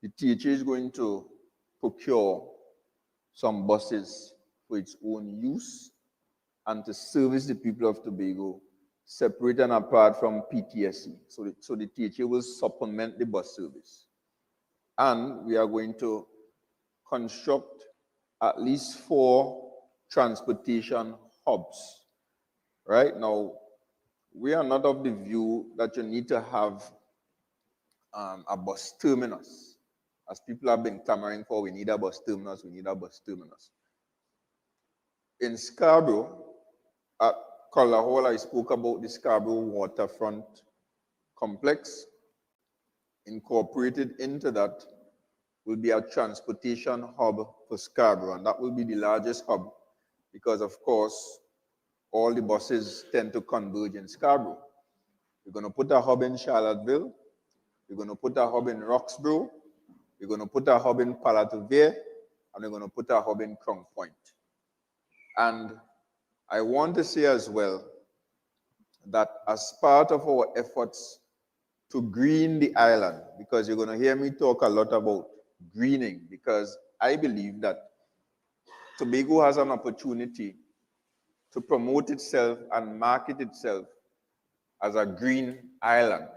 the THA is going to procure some buses for its own use and to service the people of Tobago, separate and apart from PTSC. So the THA will supplement the bus service. And we are going to construct at least 4 transportation hubs. Right now, we are not of the view that you need to have a bus terminus. As people have been clamoring for, we need a bus terminus, we need a bus terminus. In Scarborough, at Collar Hall, I spoke about the Scarborough Waterfront Complex. Incorporated into that will be a transportation hub for Scarborough, and that will be the largest hub because, of course, all the buses tend to converge in Scarborough. We're going to put a hub in Charlotteville. We're going to put a hub in Roxborough. We're going to put a hub in Charlotteville, and we're going to put a hub in Crown Point. And I want to say as well that as part of our efforts to green the island, because you're going to hear me talk a lot about greening, because I believe that Tobago has an opportunity to promote itself and market itself as a green island.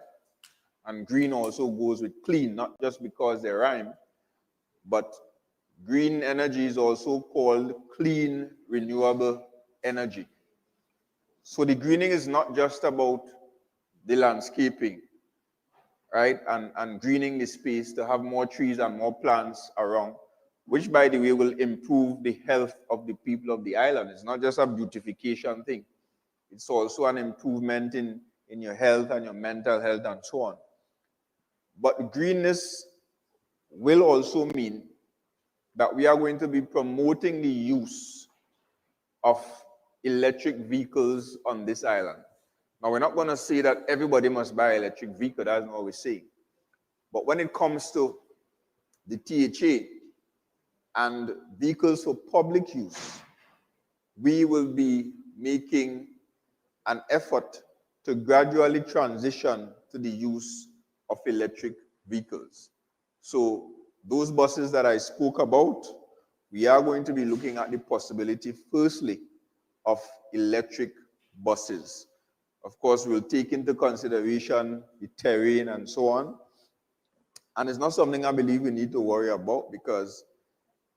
And green also goes with clean, not just because they rhyme, but green energy is also called clean, renewable energy. So the greening is not just about the landscaping, right? And greening the space to have more trees and more plants around, which, by the way, will improve the health of the people of the island. It's not just a beautification thing. It's also an improvement in your health and your mental health and so on. But greenness will also mean that we are going to be promoting the use of electric vehicles on this island. Now, we're not going to say that everybody must buy an electric vehicle. That's not what we're saying. But when it comes to the THA and vehicles for public use, we will be making an effort to gradually transition to the use of electric vehicles. So those buses that I spoke about, we are going to be looking at the possibility, firstly, of electric buses. Of course, we'll take into consideration the terrain and so on. And it's not something I believe we need to worry about, because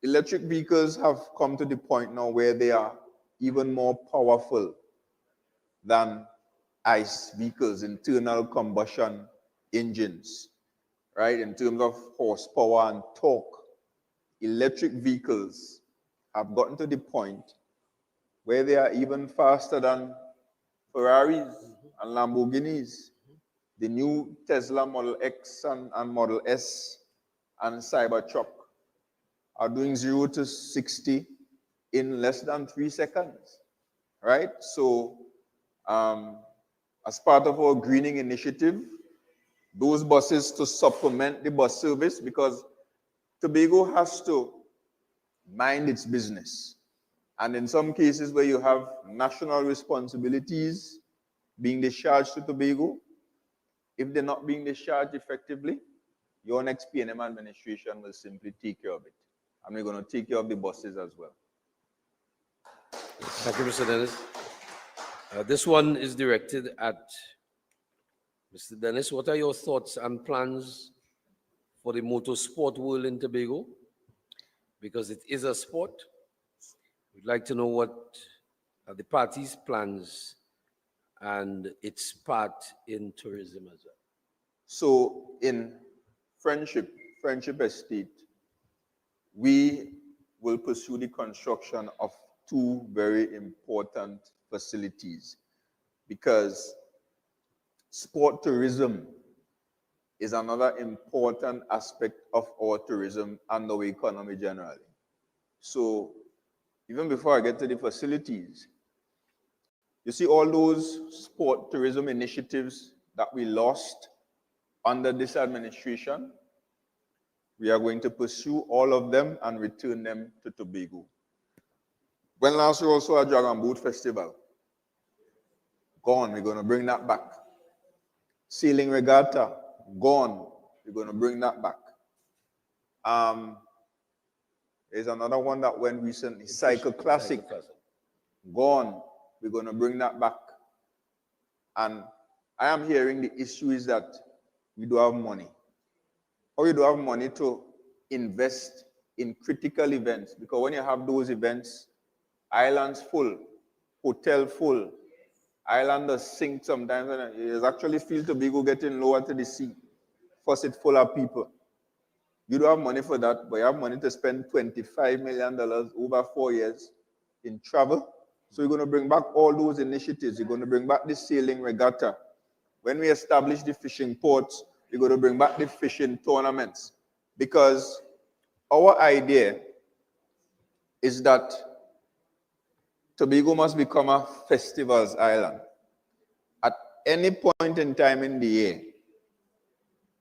electric vehicles have come to the point now where they are even more powerful than ICE vehicles, internal combustion engines, right? In terms of horsepower and torque, electric vehicles have gotten to the point where they are even faster than Ferraris and Lamborghinis. The new Tesla Model X and Model S and Cybertruck are doing 0 to 60 in less than 3 seconds, right? So as part of our greening initiative, those buses to supplement the bus service, because Tobago has to mind its business. And in some cases where you have national responsibilities being discharged to Tobago, if they're not being discharged effectively, your next PNM administration will simply take care of it. And we're going to take care of the buses as well. Thank you, Mr. Dennis. This one is directed at Mr. Dennis. What are your thoughts and plans for the motorsport world in Tobago? Because it is a sport. We'd like to know what are the party's plans and its part in tourism as well. So in Friendship Estate, we will pursue the construction of 2 very important facilities, because sport tourism is another important aspect of our tourism and our economy generally. So even before I get to the facilities, you see all those sport tourism initiatives that we lost under this administration, we are going to pursue all of them and return them to Tobago. When last we also had Dragon Boat Festival, gone, we're going to bring that back. Sailing Regatta, gone, we're going to bring that back. There's another one that went recently, Cycle Classic, gone, we're going to bring that back. And I am hearing the issue is that we don't have money. Or you don't have money to invest in critical events, because when you have those events, islands full, hotel full, islanders sink sometimes, and it actually feels Tobago getting lower to the sea, first it's full of people. You don't have money for that, but you have money to spend $25 million over 4 years in travel. So you're going to bring back all those initiatives. You're going to bring back the sailing regatta. When we establish the fishing ports, we're going to bring back the fishing tournaments, because our idea is that Tobago must become a festivals island. At any point in time in the year,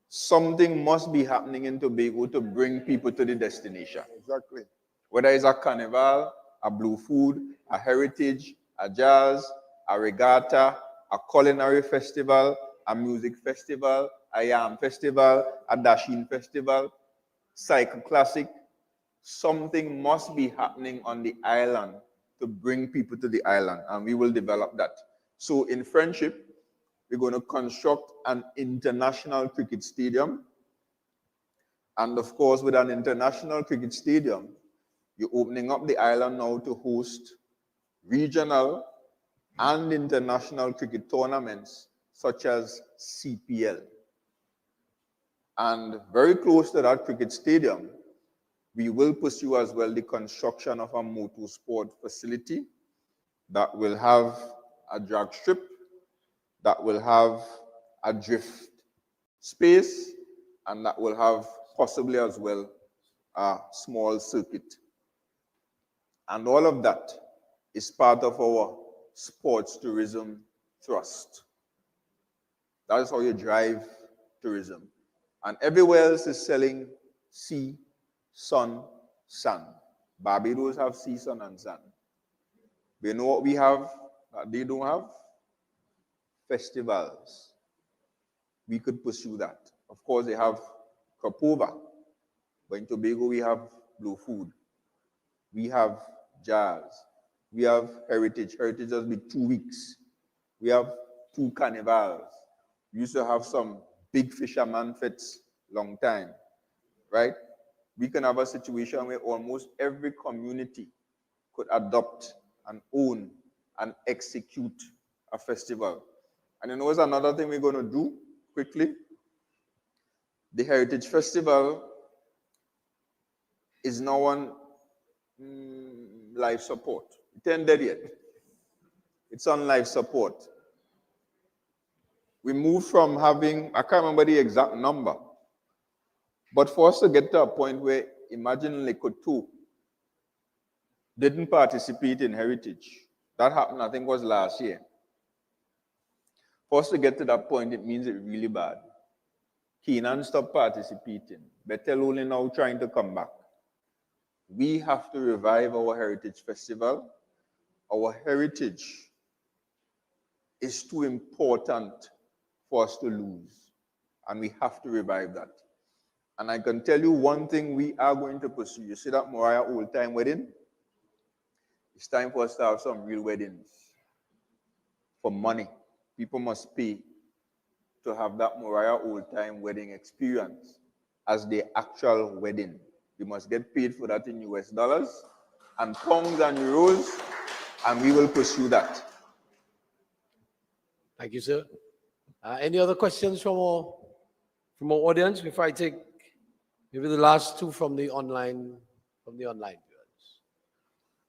something must be happening in Tobago to bring people to the destination. Exactly. Whether it's a carnival, a blue food, a heritage, a jazz, a regatta, a culinary festival, a music festival, a yam festival, a dashing festival, cycle classic, something must be happening on the island to bring people to the island, and we will develop that. So in Friendship, we're going to construct an international cricket stadium. And of course, with an international cricket stadium, you're opening up the island now to host regional and international cricket tournaments such as CPL. And very close to that cricket stadium, we will pursue as well the construction of a motorsport facility that will have a drag strip, that will have a drift space, and that will have possibly as well a small circuit. And all of that is part of our sports tourism thrust. That is how you drive tourism. And everywhere else is selling sea, sun, sand. Barbados have sea, sun, and sand. We know what we have that they don't have? Festivals. We could pursue that. Of course, they have Cropova. But in Tobago, we have blue food. We have jazz. We have heritage. Heritage has been 2 weeks. We have 2 carnivals. We used to have some big fisherman fits long time, right? We can have a situation where almost every community could adopt and own and execute a festival. And you know what's another thing we're going to do quickly? The Heritage Festival is now on life support. It ain't dead yet. It's on life support. We moved from having, I can't remember the exact number, but for us to get to a point where, imagine Lekoto didn't participate in Heritage. That happened, I think, was last year. For us to get to that point, it means it's really bad. Keenan stopped participating. Bethel only now trying to come back. We have to revive our Heritage Festival. Our heritage is too important for us to lose, and we have to revive that. And I can tell you one thing we are going to pursue. You see that Moriah old-time wedding? It's time for us to have some real weddings for money. People must pay to have that Moriah old-time wedding experience as the actual wedding. You must get paid for that in US dollars and pounds and euros, and we will pursue that. Thank you, sir. Any other questions from our audience before I take maybe the last 2 from the online viewers?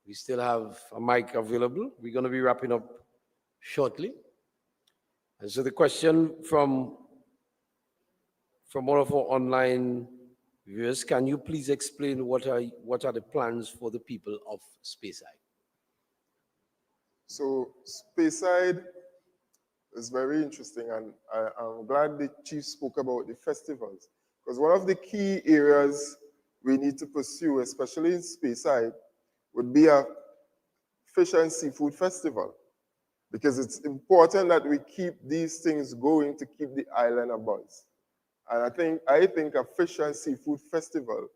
We still have a mic available. We're going to be wrapping up shortly. And so the question from one of our online viewers, can you please explain what are the plans for the people of Speyside? So Speyside is very interesting, and I'm glad the chief spoke about the festivals, because one of the key areas we need to pursue, especially in Speyside, would be a fish and seafood festival, because it's important that we keep these things going to keep the island abuzz. And I think a fish and seafood festival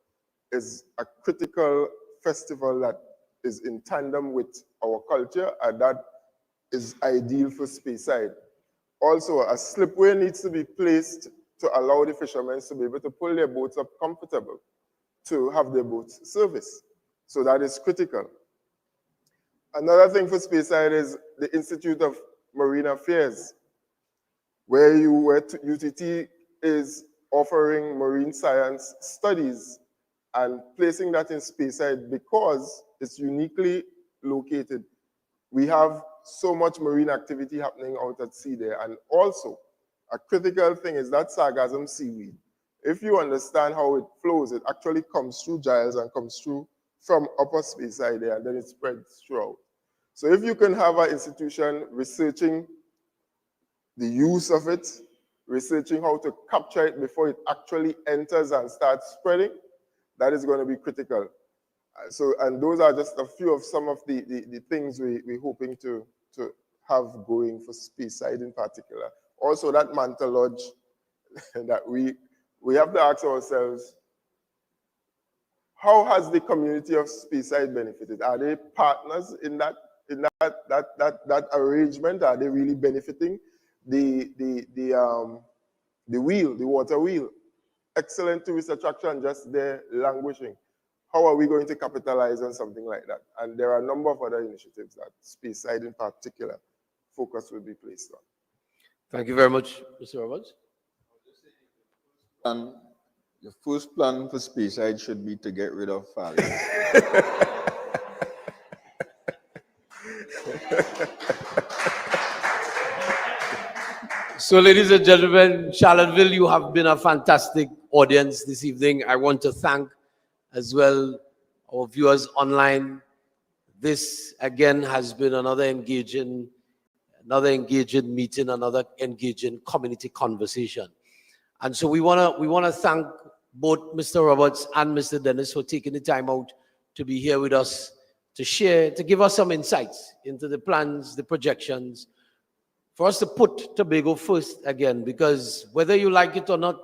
is a critical festival that is in tandem with our culture, and that is ideal for Speyside. Also, a slipway needs to be placed to allow the fishermen to be able to pull their boats up comfortable to have their boats serviced. So that is critical. Another thing for Speyside is the Institute of Marine Affairs, where UTT is offering marine science studies and placing that in Speyside because it's uniquely located. We have so much marine activity happening out at sea there. And also, a critical thing is that sargassum seaweed. If you understand how it flows, it actually comes through Giles and comes through from upper Speyside there, and then it spreads throughout. So if you can have an institution researching the use of it, researching how to capture it before it actually enters and starts spreading, that is going to be critical. So, and those are just a few of some of the things we're hoping to have going for Speyside in particular. Also, that Mantle Lodge that we have to ask ourselves, how has the community of Speyside benefited? Are they partners in that arrangement? Are they really benefiting? The water wheel, excellent tourist attraction, just there languishing. How are we going to capitalize on something like that? And there are a number of other initiatives that Speyside in particular focus will be placed on. Thank you very much, Mr. Roberts. And the first plan for Speyside should be to get rid of Fali. So, ladies and gentlemen, Charlotteville, you have been a fantastic audience this evening. I want to thank as well our viewers online. This again has been another engaging meeting, another engaging community conversation. And so we want to thank both Mr. Roberts and Mr. Dennis for taking the time out to be here with us, to share, to give us some insights into the plans, the projections, for us to put Tobago first again, because whether you like it or not,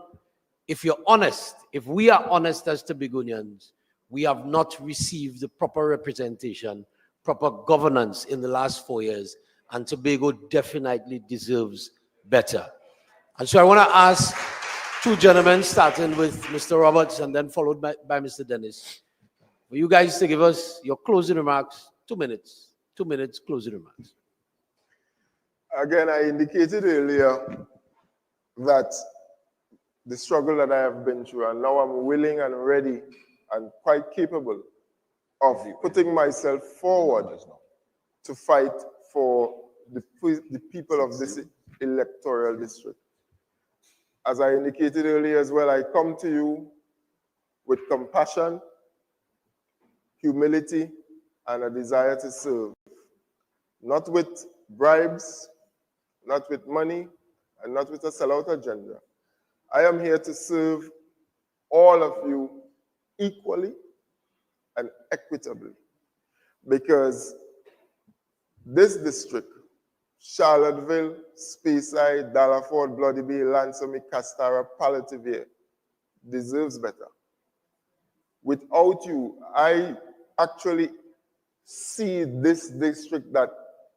if you're honest, if we are honest as Tobagonians, we have not received the proper representation, proper governance in the last 4 years, and Tobago definitely deserves better. And so I want to ask two gentlemen, starting with Mr. Roberts and then followed by Mr. Dennis, for you guys to give us your closing remarks. 2 minutes. 2 minutes closing remarks. Again, I indicated earlier that the struggle that I have been through, and now I'm willing and ready and quite capable of putting myself forward to fight for the people of this electoral district. As I indicated earlier as well, I come to you with compassion, humility, and a desire to serve. Not with bribes, not with money, and not with a sellout agenda. I am here to serve all of you equally and equitably, because this district, Charlotteville, Speyside, Dallaford, Bloody Bay, Lansome, Castara, Pallitivere, deserves better. Without you, I actually see this district that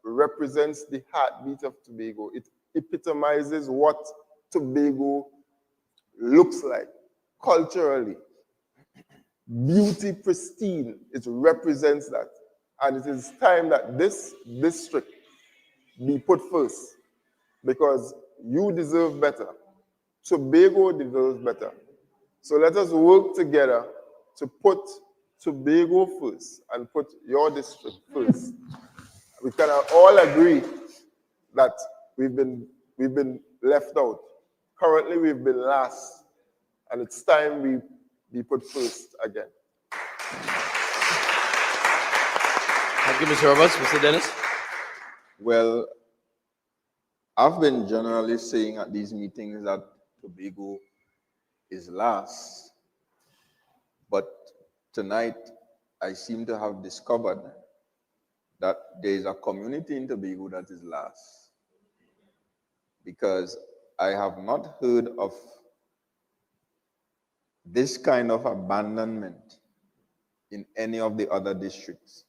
represents the heartbeat of Tobago. It epitomizes what Tobago looks like culturally. Beauty, pristine, it represents that. And it is time that this district be put first, because you deserve better. Tobago deserves better. So let us work together to put Tobago first and put your district first. We can all agree that we've been left out. Currently, we've been last, and it's time we be put first again. Thank you, Mr. Roberts. Mr. Dennis? Well, I've been generally saying at these meetings that Tobago is last, but tonight I seem to have discovered that there is a community in Tobago that is last, because I have not heard of this kind of abandonment in any of the other districts.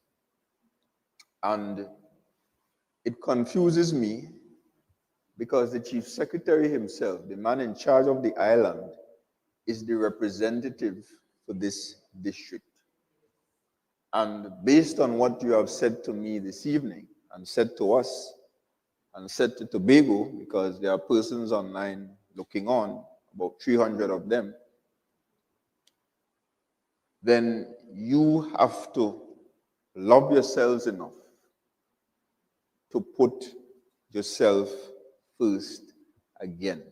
And it confuses me, because the Chief Secretary himself, the man in charge of the island, is the representative for this district. And based on what you have said to me this evening, and said to us, and said to Tobago, because there are persons online looking on, about 300 of them, then you have to love yourselves enough to put yourself first again.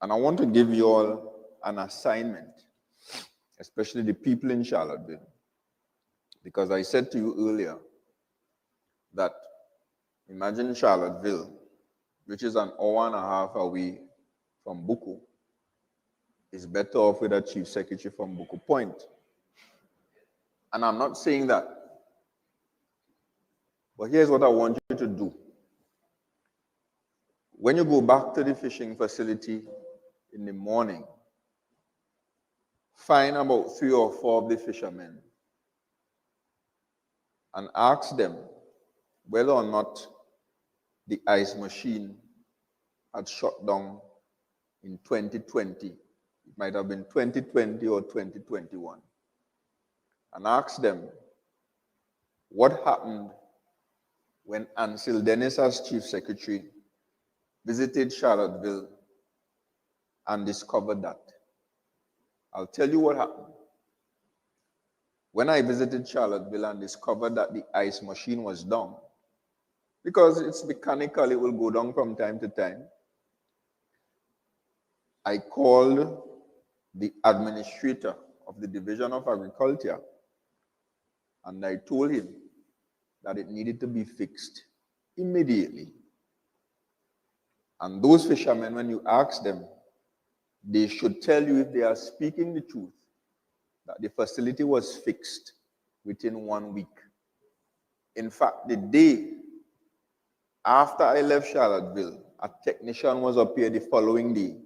And I want to give you all an assignment, especially the people in Charlotteville, because I said to you earlier that imagine Charlotteville, which is an hour and a half away from Buku, is better off with a chief secretary from Buku Point. And I'm not saying that, but here's what I want you to do. When you go back to the fishing facility in the morning, find about 3 or 4 of the fishermen and ask them whether or not the ice machine had shut down in 2020. It might have been 2020 or 2021. And ask them what happened when Ansel Dennis, as Chief Secretary, visited Charlotteville and discovered that. I'll tell you what happened. When I visited Charlotteville and discovered that the ice machine was down, because it's mechanical, it will go down from time to time, I called the administrator of the Division of Agriculture, and I told him that it needed to be fixed immediately. And those fishermen, when you ask them, they should tell you, if they are speaking the truth, that the facility was fixed within 1 week. In fact, the day after I left Charlotteville, a technician was up here the following day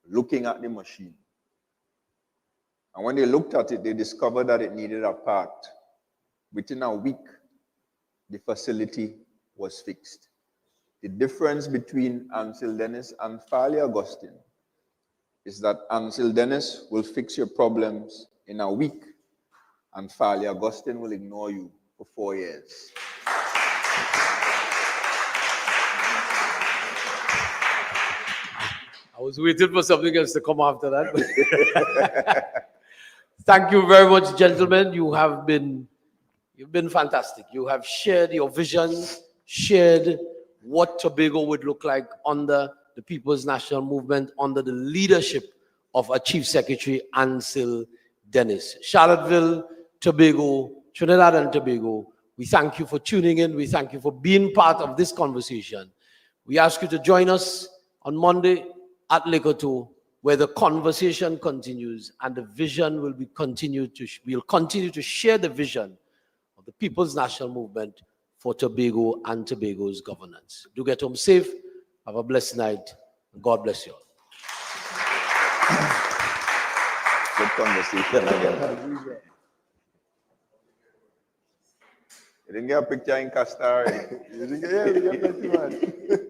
looking at the machine. And when they looked at it, they discovered that it needed a part. Within a week, the facility was fixed. The difference between Ansel Dennis and Farley Augustine is that Ansel Dennis will fix your problems in a week, and Farley Augustine will ignore you for 4 years. I was waiting for something else to come after that. Thank you very much, gentlemen. You've been fantastic. You have shared your vision, shared what Tobago would look like under the People's National Movement, under the leadership of our Chief Secretary, Ansel Dennis. Charlotteville, Tobago, Trinidad and Tobago, we thank you for tuning in. We thank you for being part of this conversation. We ask you to join us on Monday at Lekoto, where the conversation continues and the vision will be we'll continue to share the vision of the People's National Movement for Tobago and Tobago's governance. Do get home safe. Have a blessed night. And God bless you all. Good conversation again. You didn't get a picture in Castar. Yeah, we got that, man.